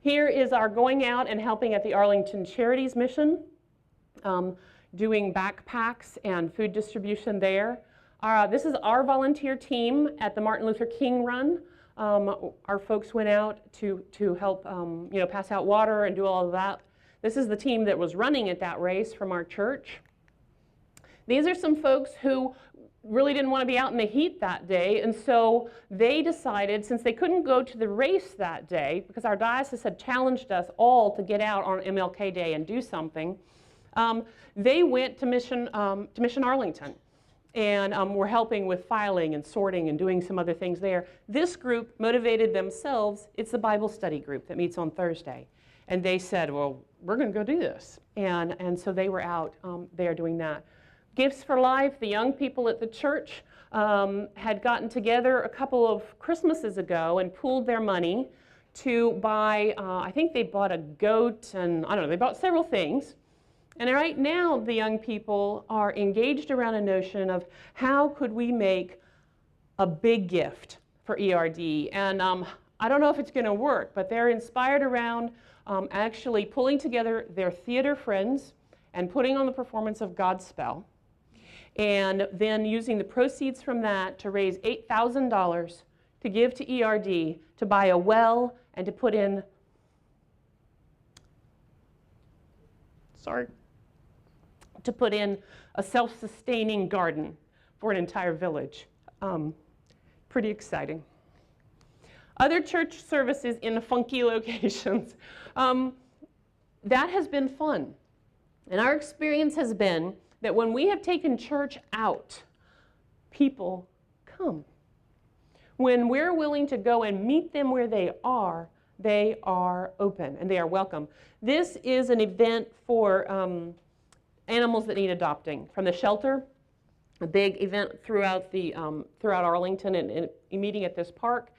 Here is our going out and helping at the Arlington Charities Mission, doing backpacks and food distribution there. This is our volunteer team at the Martin Luther King Run. Our folks went out to help pass out water and do all of that. This is the team that was running at that race from our church. These are some folks who really didn't want to be out in the heat that day, and so they decided, since they couldn't go to the race that day, because our diocese had challenged us all to get out on MLK Day and do something, they went to Mission Arlington, and were helping with filing and sorting and doing some other things there. This group motivated themselves. It's the Bible study group that meets on Thursday. And they said, well, we're going to go do this. And so they were out there doing that. Gifts for Life, the young people at the church had gotten together a couple of Christmases ago and pooled their money to buy, I think they bought a goat, and I don't know, they bought several things. And right now, the young people are engaged around a notion of how could we make a big gift for ERD. And I don't know if it's going to work, but they're inspired around actually pulling together their theater friends and putting on the performance of Godspell, and then using the proceeds from that to raise $8,000 to give to ERD to buy a well and to put in, to put in a self-sustaining garden for an entire village. Pretty exciting. Other church services in funky locations. That has been fun. And our experience has been that when we have taken church out, people come. When we're willing to go and meet them where they are open and they are welcome. This is an event for animals that need adopting from the shelter. A big event throughout Arlington and meeting at this park.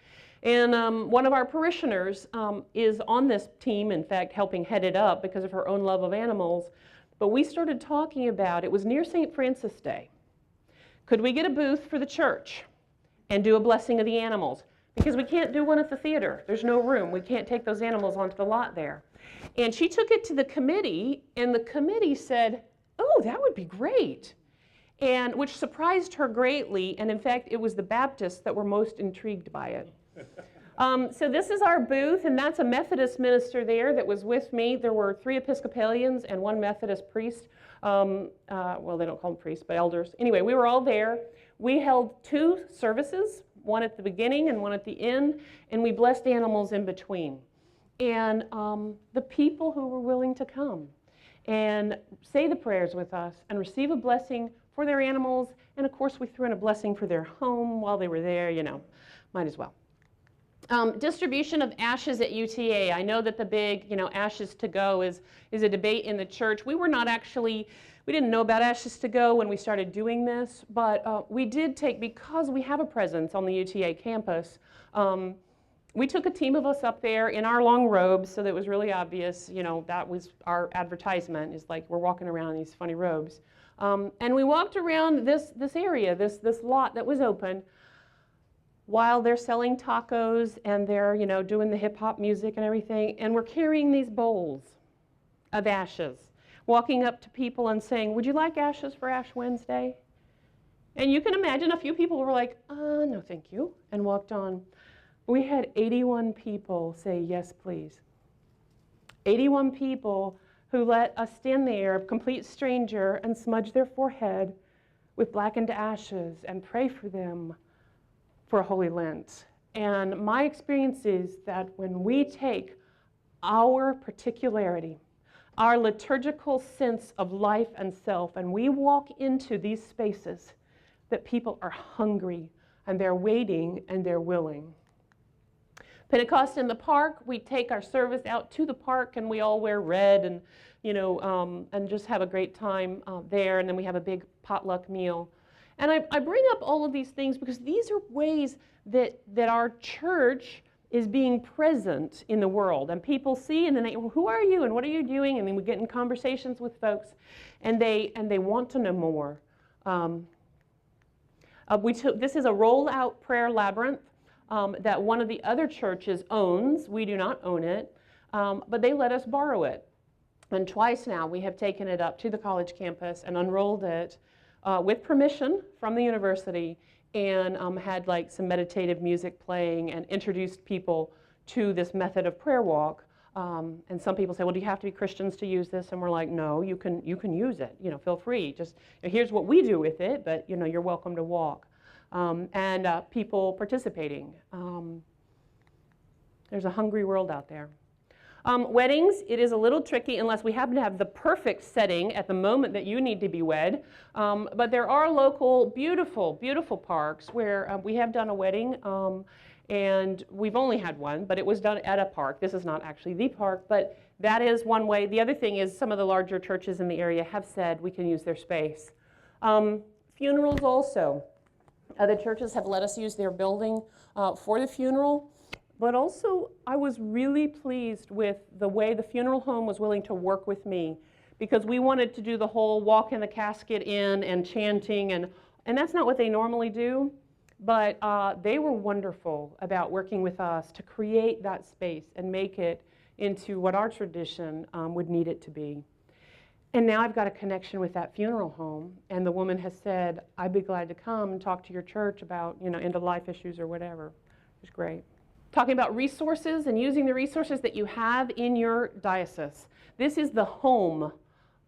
And one of our parishioners is on this team, in fact, helping head it up because of her own love of animals. But we started talking about, it was near St. Francis Day. Could we get a booth for the church and do a blessing of the animals? Because we can't do one at the theater. There's no room. We can't take those animals onto the lot there. And she took it to the committee, and the committee said, oh, that would be great. And which surprised her greatly, and in fact, it was the Baptists that were most intrigued by it. So this is our booth, and that's a Methodist minister there that was with me. There were 3 Episcopalians and 1 Methodist priest. Well, they don't call them priests, but elders. Anyway, we were all there. We held 2 services, one at the beginning and one at the end, and we blessed animals in between. And the people who were willing to come and say the prayers with us and receive a blessing for their animals, and of course we threw in a blessing for their home while they were there, might as well. Distribution of ashes at UTA. I know that the big, ashes to go is a debate in the church. We didn't know about ashes to go when we started doing this, but we did take, because we have a presence on the UTA campus, we took a team of us up there in our long robes, so that it was really obvious, that was our advertisement, is like we're walking around in these funny robes. And we walked around this area, this lot that was open, while they're selling tacos and they're, doing the hip hop music and everything, and we're carrying these bowls of ashes, walking up to people and saying, would you like ashes for Ash Wednesday? And you can imagine a few people were like, no thank you, and walked on. We had 81 people say, yes please. 81 people who let us stand there, a complete stranger, and smudge their forehead with blackened ashes and pray for them for a Holy Lent. And my experience is that when we take our particularity our liturgical sense of life and self, and we walk into these spaces that people are hungry and they're waiting and they're willing. Pentecost in the park, we take our service out to the park and we all wear red and, and just have a great time there, and then we have a big potluck meal. And I bring up all of these things because these are ways that our church is being present in the world, and people see and then they, well, who are you and what are you doing? And then we get in conversations with folks, and they want to know more. This is a rollout prayer labyrinth that one of the other churches owns. We do not own it, but they let us borrow it. And twice now we have taken it up to the college campus and unrolled it with permission from the university, and had like some meditative music playing and introduced people to this method of prayer walk. And some people say, well, do you have to be Christians to use this? And we're like, no, you can use it. Feel free. Just here's what we do with it, but you're welcome to walk. And people participating. There's a hungry world out there. Weddings, it is a little tricky unless we happen to have the perfect setting at the moment that you need to be wed. But there are local, beautiful, beautiful parks where we have done a wedding, and we've only had one, but it was done at a park. This is not actually the park, but that is one way. The other thing is some of the larger churches in the area have said we can use their space. Funerals also. Other churches have let us use their building for the funeral. But also, I was really pleased with the way the funeral home was willing to work with me, because we wanted to do the whole walk in the casket in and chanting, and that's not what they normally do, but they were wonderful about working with us to create that space and make it into what our tradition would need it to be. And now I've got a connection with that funeral home, and the woman has said, I'd be glad to come and talk to your church about, end-of-life issues or whatever. It was great. Talking about resources and using the resources that you have in your diocese. This is the home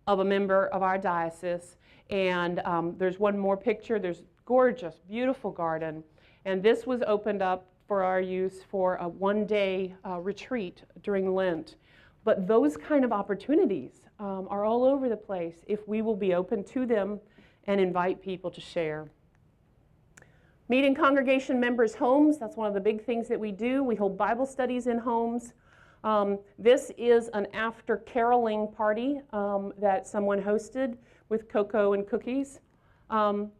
of a member of our diocese, and there's one more picture. There's gorgeous, beautiful garden, and this was opened up for our use for a one-day retreat during Lent. But those kind of opportunities are all over the place if we will be open to them and invite people to share. Meeting congregation members' homes, that's one of the big things that we do. We hold Bible studies in homes. This is an after caroling party that someone hosted with cocoa and cookies.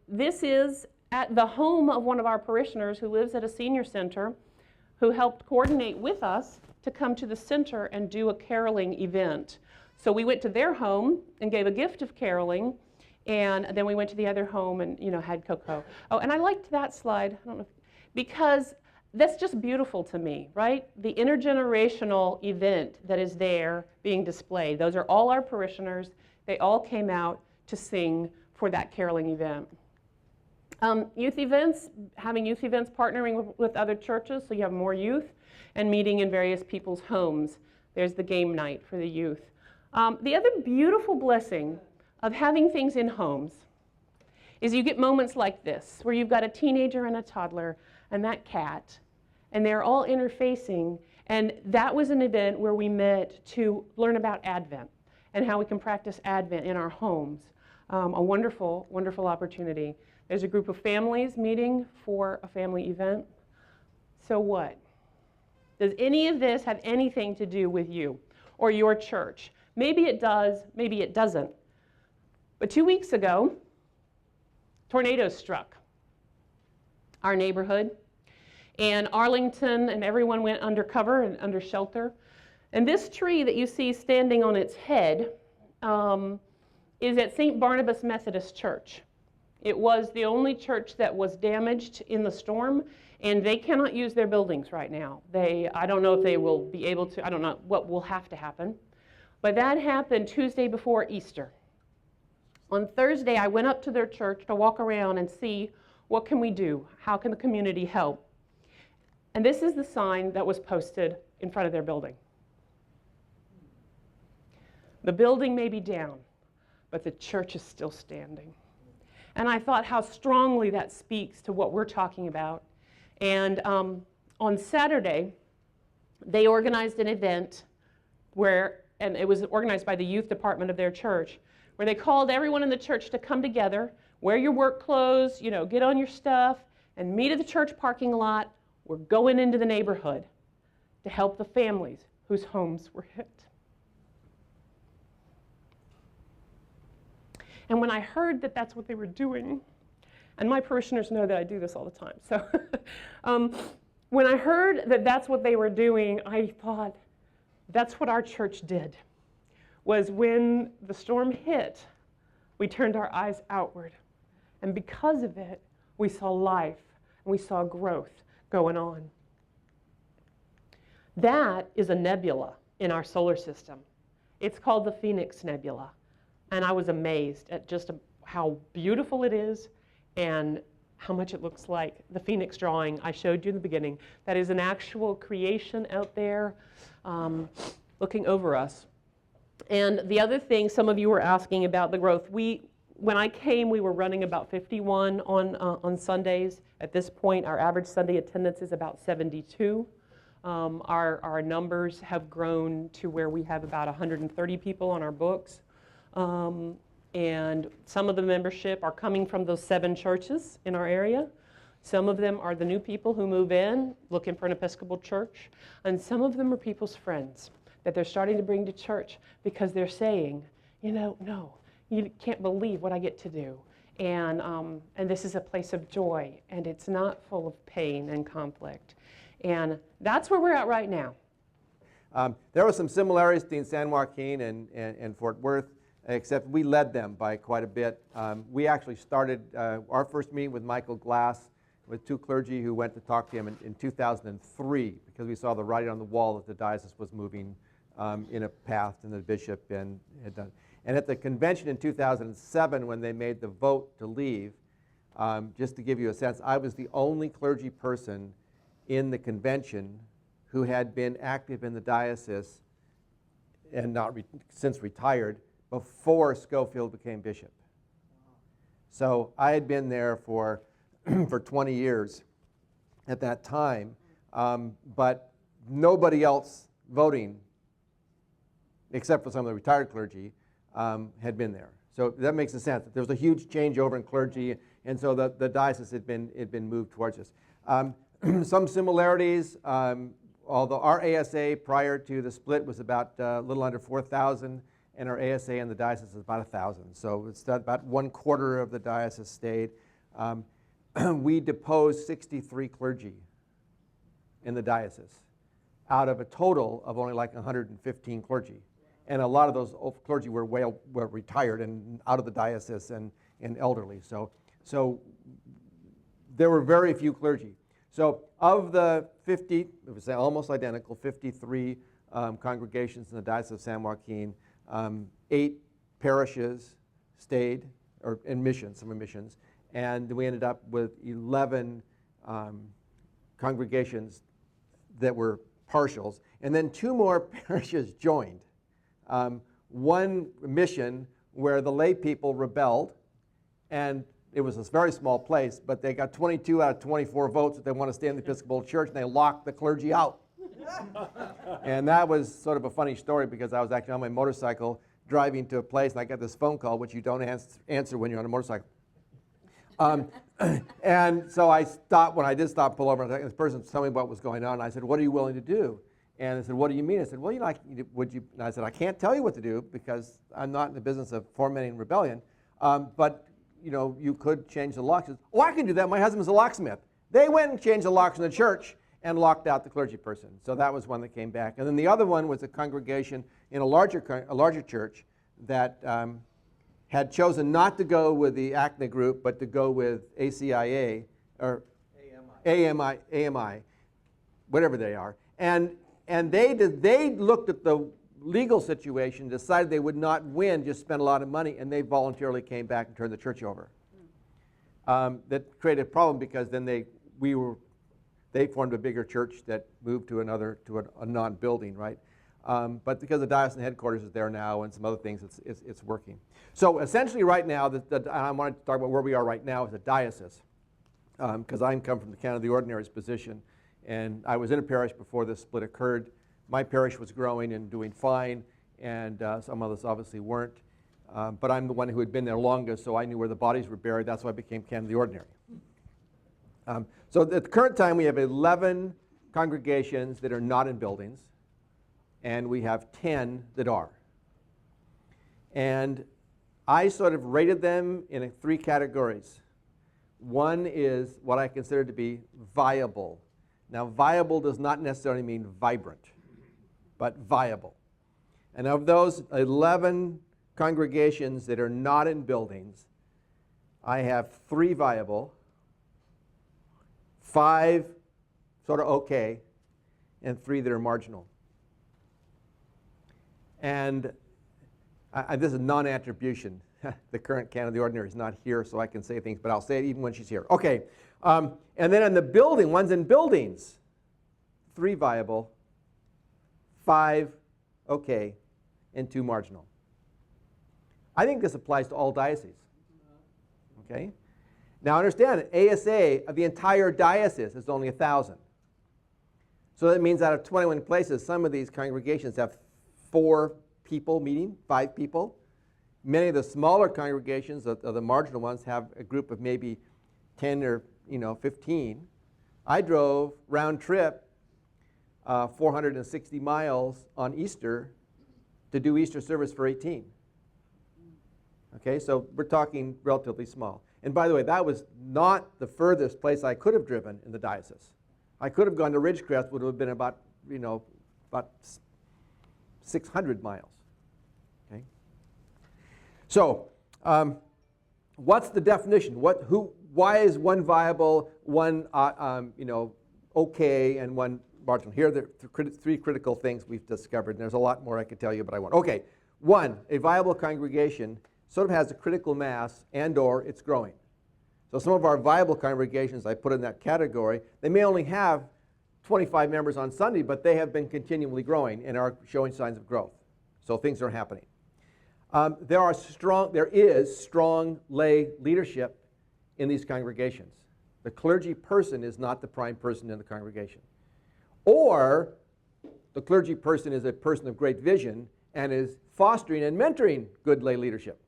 This is at the home of one of our parishioners who lives at a senior center, who helped coordinate with us to come to the center and do a caroling event. So we went to their home and gave a gift of caroling, and then we went to the other home and had cocoa. Oh, and I liked that slide, I don't know, because that's just beautiful to me, right? The intergenerational event that is there being displayed. Those are all our parishioners. They all came out to sing for that caroling event. Youth events, having youth events partnering with other churches so you have more youth, and meeting in various people's homes. There's the game night for the youth. The other beautiful blessing of having things in homes is you get moments like this, where you've got a teenager and a toddler and that cat, and they're all interfacing, and that was an event where we met to learn about Advent and how we can practice Advent in our homes. A wonderful, wonderful opportunity. There's a group of families meeting for a family event. So what? Does any of this have anything to do with you or your church? Maybe it does, maybe it doesn't. But 2 weeks ago, tornadoes struck our neighborhood, and Arlington and everyone went under cover and under shelter. And this tree that you see standing on its head is at St. Barnabas Methodist Church. It was the only church that was damaged in the storm, and they cannot use their buildings right now. I don't know if they will be able to, I don't know what will have to happen. But that happened Tuesday before Easter. On Thursday, I went up to their church to walk around and see what can we do? How can the community help? And this is the sign that was posted in front of their building. The building may be down, but the church is still standing. And I thought how strongly that speaks to what we're talking about. And on Saturday, they organized an event where and it was organized by the youth department of their church, where they called everyone in the church to come together, wear your work clothes, get on your stuff, and meet at the church parking lot. We're going into the neighborhood to help the families whose homes were hit. And when I heard that that's what they were doing, and my parishioners know that I do this all the time, so when I heard that that's what they were doing, I thought, that's what our church did, was when the storm hit, we turned our eyes outward. And because of it, we saw life and we saw growth going on. That is a nebula in our solar system. It's called the Phoenix Nebula. And I was amazed at just how beautiful it is and how much it looks like the Phoenix drawing I showed you in the beginning. That is an actual creation out there looking over us. And the other thing, some of you were asking about the growth. When I came, we were running about 51 on Sundays. At this point, our average Sunday attendance is about 72. Our numbers have grown to where we have about 130 people on our books. And some of the membership are coming from those 7 churches in our area. Some of them are the new people who move in looking for an Episcopal church. And some of them are people's friends that they're starting to bring to church because they're saying, no, you can't believe what I get to do. And this is a place of joy, and it's not full of pain and conflict. And that's where we're at right now. There were some similarities between San Joaquin and Fort Worth, except we led them by quite a bit. We actually started our first meeting with Michael Glass with 2 clergy who went to talk to him in 2003 because we saw the writing on the wall that the diocese was moving in a path, and the bishop had done. And at the convention in 2007, when they made the vote to leave, just to give you a sense, I was the only clergy person in the convention who had been active in the diocese and not since retired before Schofield became bishop. So I had been there for 20 years at that time, but nobody else voting, except for some of the retired clergy, had been there. So that makes a sense. There was a huge changeover in clergy, and so the diocese had been moved towards us. Some similarities, although our ASA prior to the split was about a little under 4,000, and our ASA in the diocese is about 1,000. So it's about 1/4 of the diocese stayed. We deposed 63 clergy in the diocese out of a total of only like 115 clergy. And a lot of those clergy were retired and out of the diocese and elderly. So there were very few clergy. So of the 50, it was almost identical, 53 congregations in the Diocese of San Joaquin, 8 parishes stayed, or in missions, some missions, and we ended up with 11 congregations that were partials, and then 2 more parishes joined. One mission where the lay people rebelled, and it was a very small place, but they got 22 out of 24 votes that they want to stay in the Episcopal Church, and they locked the clergy out. And that was sort of a funny story because I was actually on my motorcycle driving to a place, and I got this phone call, which you don't answer when you're on a motorcycle. And so I stopped, when I did stop, pull over, and this person was telling me what was going on, and I said, "What are you willing to do?" And they said, "What do you mean?" I said, "Well, would you?" And I said, "I can't tell you what to do because I'm not in the business of fomenting rebellion, but you could change the locks." He said, "Oh, I can do that. My husband's a locksmith." They went and changed the locks in the church and locked out the clergy person. So that was one that came back. And then the other one was a congregation in a larger church that had chosen not to go with the ACNA group, but to go with ACIA or AMI, whatever they are. And they looked at the legal situation, decided they would not win, just spend a lot of money, and they voluntarily came back and turned the church over. That created a problem because then they formed a bigger church that moved to a non-building, right? But because the diocesan headquarters is there now and some other things, it's working. So essentially right now, I wanted to talk about where we are right now as a diocese, because I come from the Canon of the Ordinaries position, and I was in a parish before this split occurred. My parish was growing and doing fine, and some others obviously weren't. But I'm the one who had been there longest, so I knew where the bodies were buried. That's why I became canon of the ordinary. So at the current time, we have 11 congregations that are not in buildings, and we have 10 that are. And I sort of rated them in 3 categories. One is what I consider to be viable. Now, viable does not necessarily mean vibrant, but viable. And of those 11 congregations that are not in buildings, I have 3 viable, 5 sort of okay, and 3 that are marginal. And this is non-attribution. The current canon of the ordinary is not here, so I can say things, but I'll say it even when she's here. Okay, and then in the building, ones in buildings, 3 viable, 5 okay, and 2 marginal. I think this applies to all dioceses. Okay? Now understand, ASA of the entire diocese is only 1,000. So that means out of 21 places, some of these congregations have 4 people meeting, 5 people. Many of the smaller congregations, of the marginal ones, have a group of maybe 10 or 15. I drove round trip 460 miles on Easter to do Easter service for 18. Okay, so we're talking relatively small. And by the way, that was not the furthest place I could have driven in the diocese. I could have gone to Ridgecrest, would have been about 600 miles. Okay. So, what's the definition? Why is one viable, one okay, and one marginal? Here are the 3 critical things we've discovered. And there's a lot more I could tell you, but I won't. Okay, 1, a viable congregation sort of has a critical mass and/or it's growing. So some of our viable congregations I put in that category, they may only have 25 members on Sunday, but they have been continually growing and are showing signs of growth. So things are happening. There is strong lay leadership in these congregations. The clergy person is not the prime person in the congregation. Or the clergy person is a person of great vision and is fostering and mentoring good lay leadership.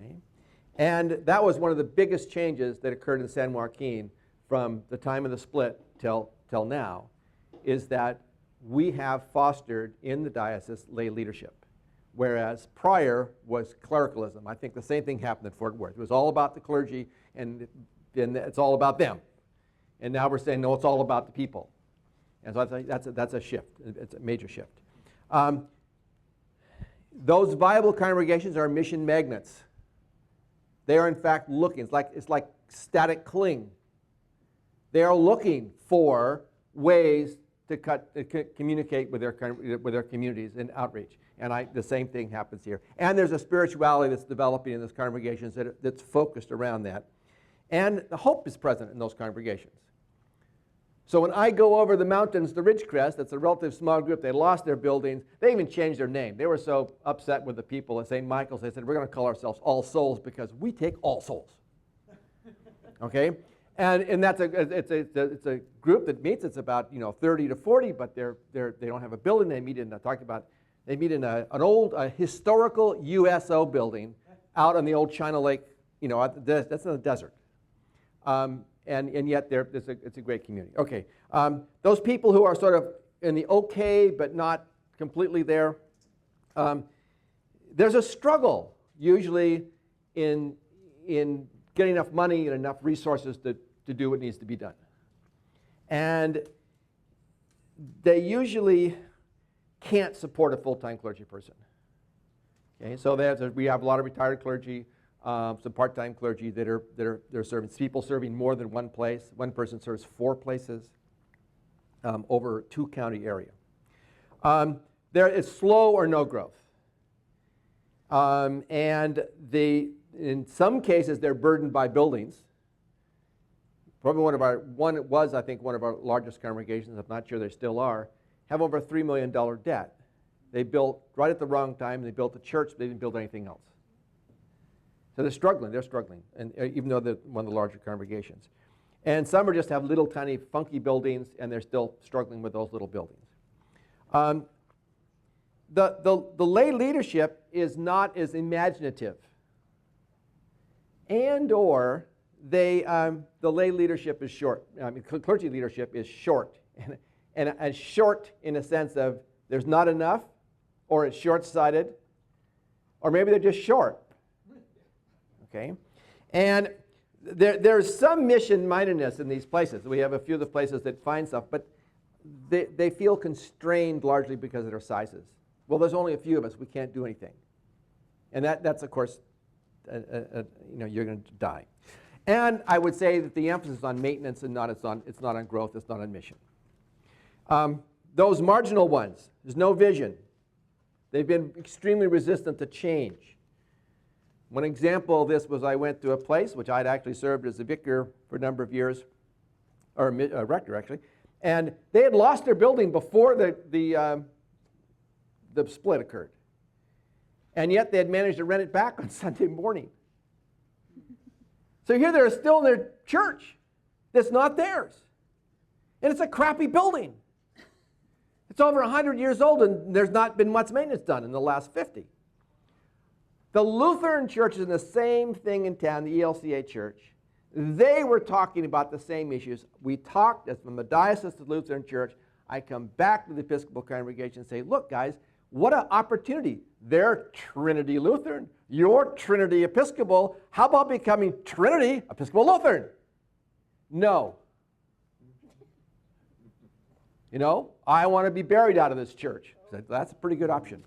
Okay? And that was one of the biggest changes that occurred in San Joaquin from the time of the split till now, is that we have fostered in the diocese lay leadership, whereas prior was clericalism. I think the same thing happened at Fort Worth. It was all about the clergy, and it's all about them. And now we're saying, no, it's all about the people. And so that's a shift. It's a major shift. Those viable congregations are mission magnets. They are in fact looking. It's like static cling. They are looking for ways to communicate with their communities in outreach. And the same thing happens here. And there's a spirituality that's developing in those congregations that's focused around that. And the hope is present in those congregations. So when I go over the mountains to Ridgecrest, that's a relatively small group, they lost their buildings, they even changed their name. They were so upset with the people at St. Michael's, they said, we're going to call ourselves All Souls because we take all souls. Okay? And that's it's a group that meets. It's about 30 to 40, but they don't have a building. They meet in an old historical USO building out on the old China Lake. That's in the desert. And yet it's a great community. Okay, those people who are sort of in the okay but not completely there, there's a struggle usually in getting enough money and enough resources to do what needs to be done. And they usually can't support a full-time clergy person. Okay, so we have a lot of retired clergy, some part-time clergy that are serving. People serving more than one place. One person serves 4 places over a 2-county area. There is slow or no growth. And in some cases, they're burdened by buildings. Probably one was, I think, one of our largest congregations, I'm not sure they still are, have over a $3 million debt. They built, right at the wrong time, they built a church, they didn't build anything else. So they're struggling, and even though they're one of the larger congregations. And some just have little tiny funky buildings, and they're still struggling with those little buildings. the lay leadership is not as imaginative. And or the lay leadership is short. I mean, clergy leadership is short. And short in a sense of there's not enough, or it's short-sighted, or maybe they're just short. Okay? And there's some mission-mindedness in these places. We have a few of the places that find stuff, but they feel constrained largely because of their sizes. Well, there's only a few of us. We can't do anything. And that's, of course, you're going to die. And I would say that the emphasis is on maintenance and it's not on growth, it's not on mission. Those marginal ones, there's no vision. They've been extremely resistant to change. One example of this was I went to a place which I'd actually served as a vicar for a number of years, or a rector actually, and they had lost their building before the split occurred. And yet they had managed to rent it back on Sunday morning. So here they're still in their church that's not theirs. And it's a crappy building. It's over 100 years old and there's not been much maintenance done in the last 50. The Lutheran church is in the same thing in town, the ELCA church. They were talking about the same issues. We talked, as from the diocese of the Lutheran church, I come back to the Episcopal congregation and say, look guys, what an opportunity. They're Trinity Lutheran. You're Trinity Episcopal. How about becoming Trinity Episcopal Lutheran? No. I want to be buried out of this church. So that's a pretty good option.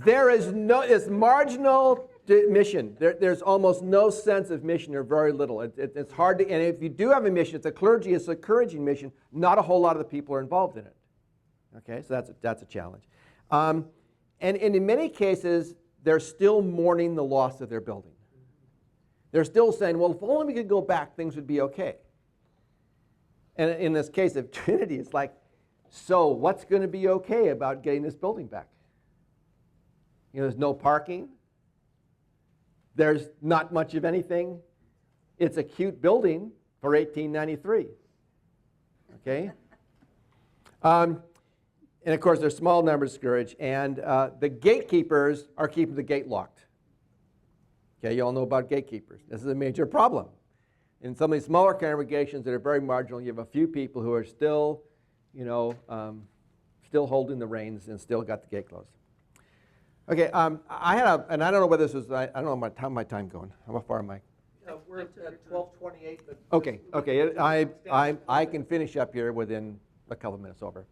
There is it's marginal mission. There's almost no sense of mission, or very little. It's hard to, and if you do have a mission, it's a encouraging mission. Not a whole lot of the people are involved in it. Okay, so that's a challenge. And in many cases, they're still mourning the loss of their building. They're still saying, well, if only we could go back, things would be okay. And in this case of Trinity, it's like, so what's going to be okay about getting this building back? There's no parking. There's not much of anything. It's a cute building for 1893. Okay? And of course, there's small numbers discouraged, and the gatekeepers are keeping the gate locked. Okay, you all know about gatekeepers. This is a major problem. In some of these smaller congregations that are very marginal, you have a few people who are still, still holding the reins and still got the gate closed. Okay, I had and I don't know whether this was, I don't know my time going. How far am I? We're at 12:28. Okay, I can finish up here within a couple of minutes over.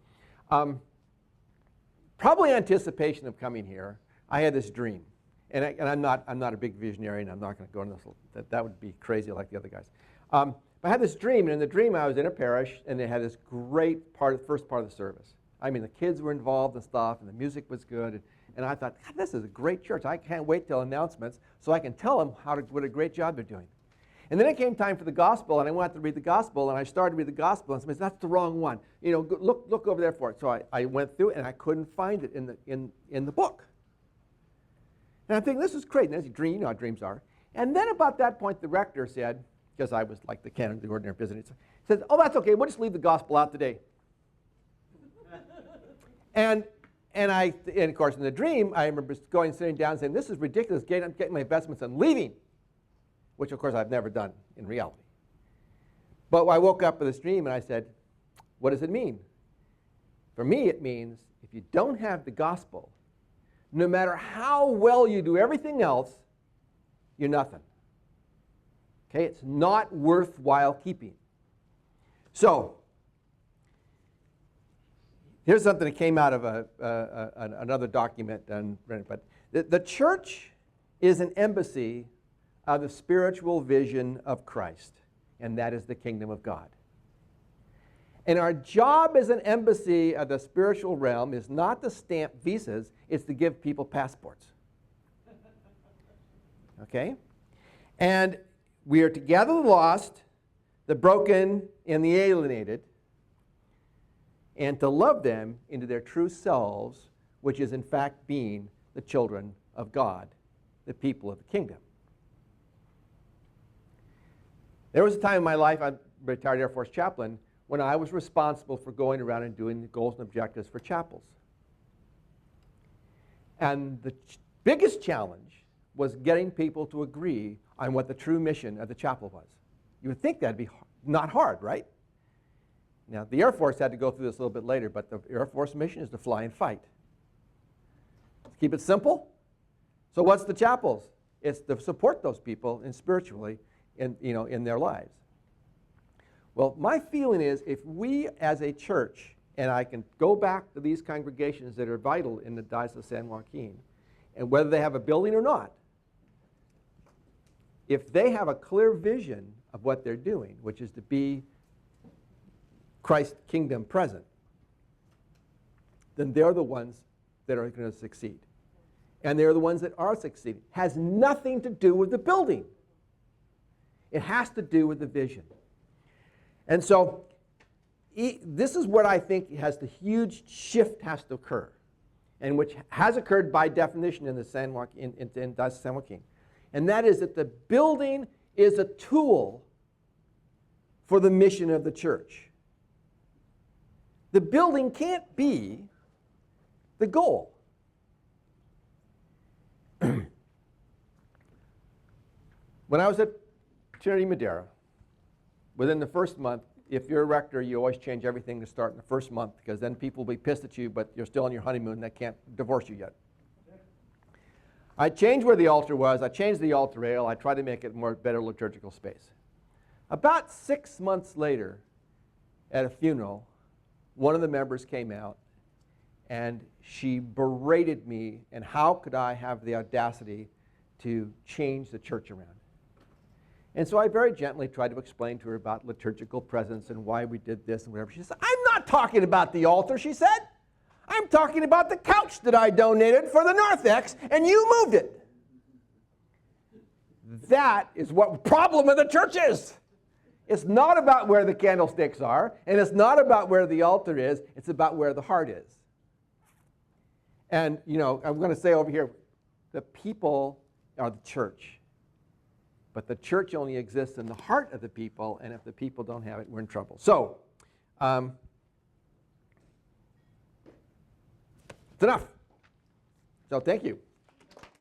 Probably anticipation of coming here, I had this dream. And I'm not a big visionary, and I'm not going to go into this. That would be crazy like the other guys. But I had this dream, and in the dream I was in a parish, and they had this great first part of the service. I mean, the kids were involved and stuff, and the music was good. And I thought, God, this is a great church. I can't wait till announcements so I can tell them what a great job they're doing. And then it came time for the gospel, and I wanted to read the gospel, and I started to read the gospel, and somebody said, that's the wrong one. Look over there for it. So I went through it, and I couldn't find it in the book. And I'm thinking, this is crazy. And that's a dream, you know how dreams are. And then about that point, the rector said, because I was like the canon of the ordinary business, he said, oh, that's okay. We'll just leave the gospel out today. and of course, in the dream, I remember going, sitting down and saying, this is ridiculous. I'm getting my investments and leaving, which, of course, I've never done in reality. But I woke up with this dream, and I said, what does it mean? For me, it means if you don't have the gospel, no matter how well you do everything else, you're nothing. Okay, it's not worthwhile keeping. So, here's something that came out of another document, but the church is an embassy of the spiritual vision of Christ, and that is the kingdom of God. And our job as an embassy of the spiritual realm is not to stamp visas, it's to give people passports. Okay? And we are to gather the lost, the broken, and the alienated, and to love them into their true selves, which is in fact being the children of God, the people of the kingdom. There was a time in my life, I'm a retired Air Force chaplain, when I was responsible for going around and doing the goals and objectives for chapels. And the biggest challenge was getting people to agree on what the true mission of the chapel was. You would think that'd be not hard, right? Now, the Air Force had to go through this a little bit later, but the Air Force mission is to fly and fight. Keep it simple. So what's the chapels? It's to support those people and spiritually in their lives. Well, my feeling is if we as a church, and I can go back to these congregations that are vital in the Diocese of San Joaquin, and whether they have a building or not, if they have a clear vision of what they're doing, which is to be Christ's kingdom present, then they're the ones that are going to succeed. And they're the ones that are succeeding. Has nothing to do with the building. It has to do with the vision. And so this is what I think has the huge shift has to occur, and which has occurred by definition in the San Joaquin, in Diocese of San Joaquin. And that is that the building is a tool for the mission of the church. The building can't be the goal. When I was at Trinity Madera, within the first month, if you're a rector, you always change everything to start in the first month, because then people will be pissed at you, but you're still on your honeymoon and they can't divorce you yet. I changed where the altar was. I changed the altar rail. I tried to make it more better liturgical space. About 6 months later, at a funeral, one of the members came out and she berated me, and how could I have the audacity to change the church around? And so I very gently tried to explain to her about liturgical presence and why we did this and whatever. She said, I'm not talking about the altar, she said. I'm talking about the couch that I donated for the narthex, and you moved it. That is what the problem of the church is. It's not about where the candlesticks are, and it's not about where the altar is. It's about where the heart is. And, I'm going to say over here, the people are the church. But the church only exists in the heart of the people, and if the people don't have it, we're in trouble. So, it's enough. So thank you.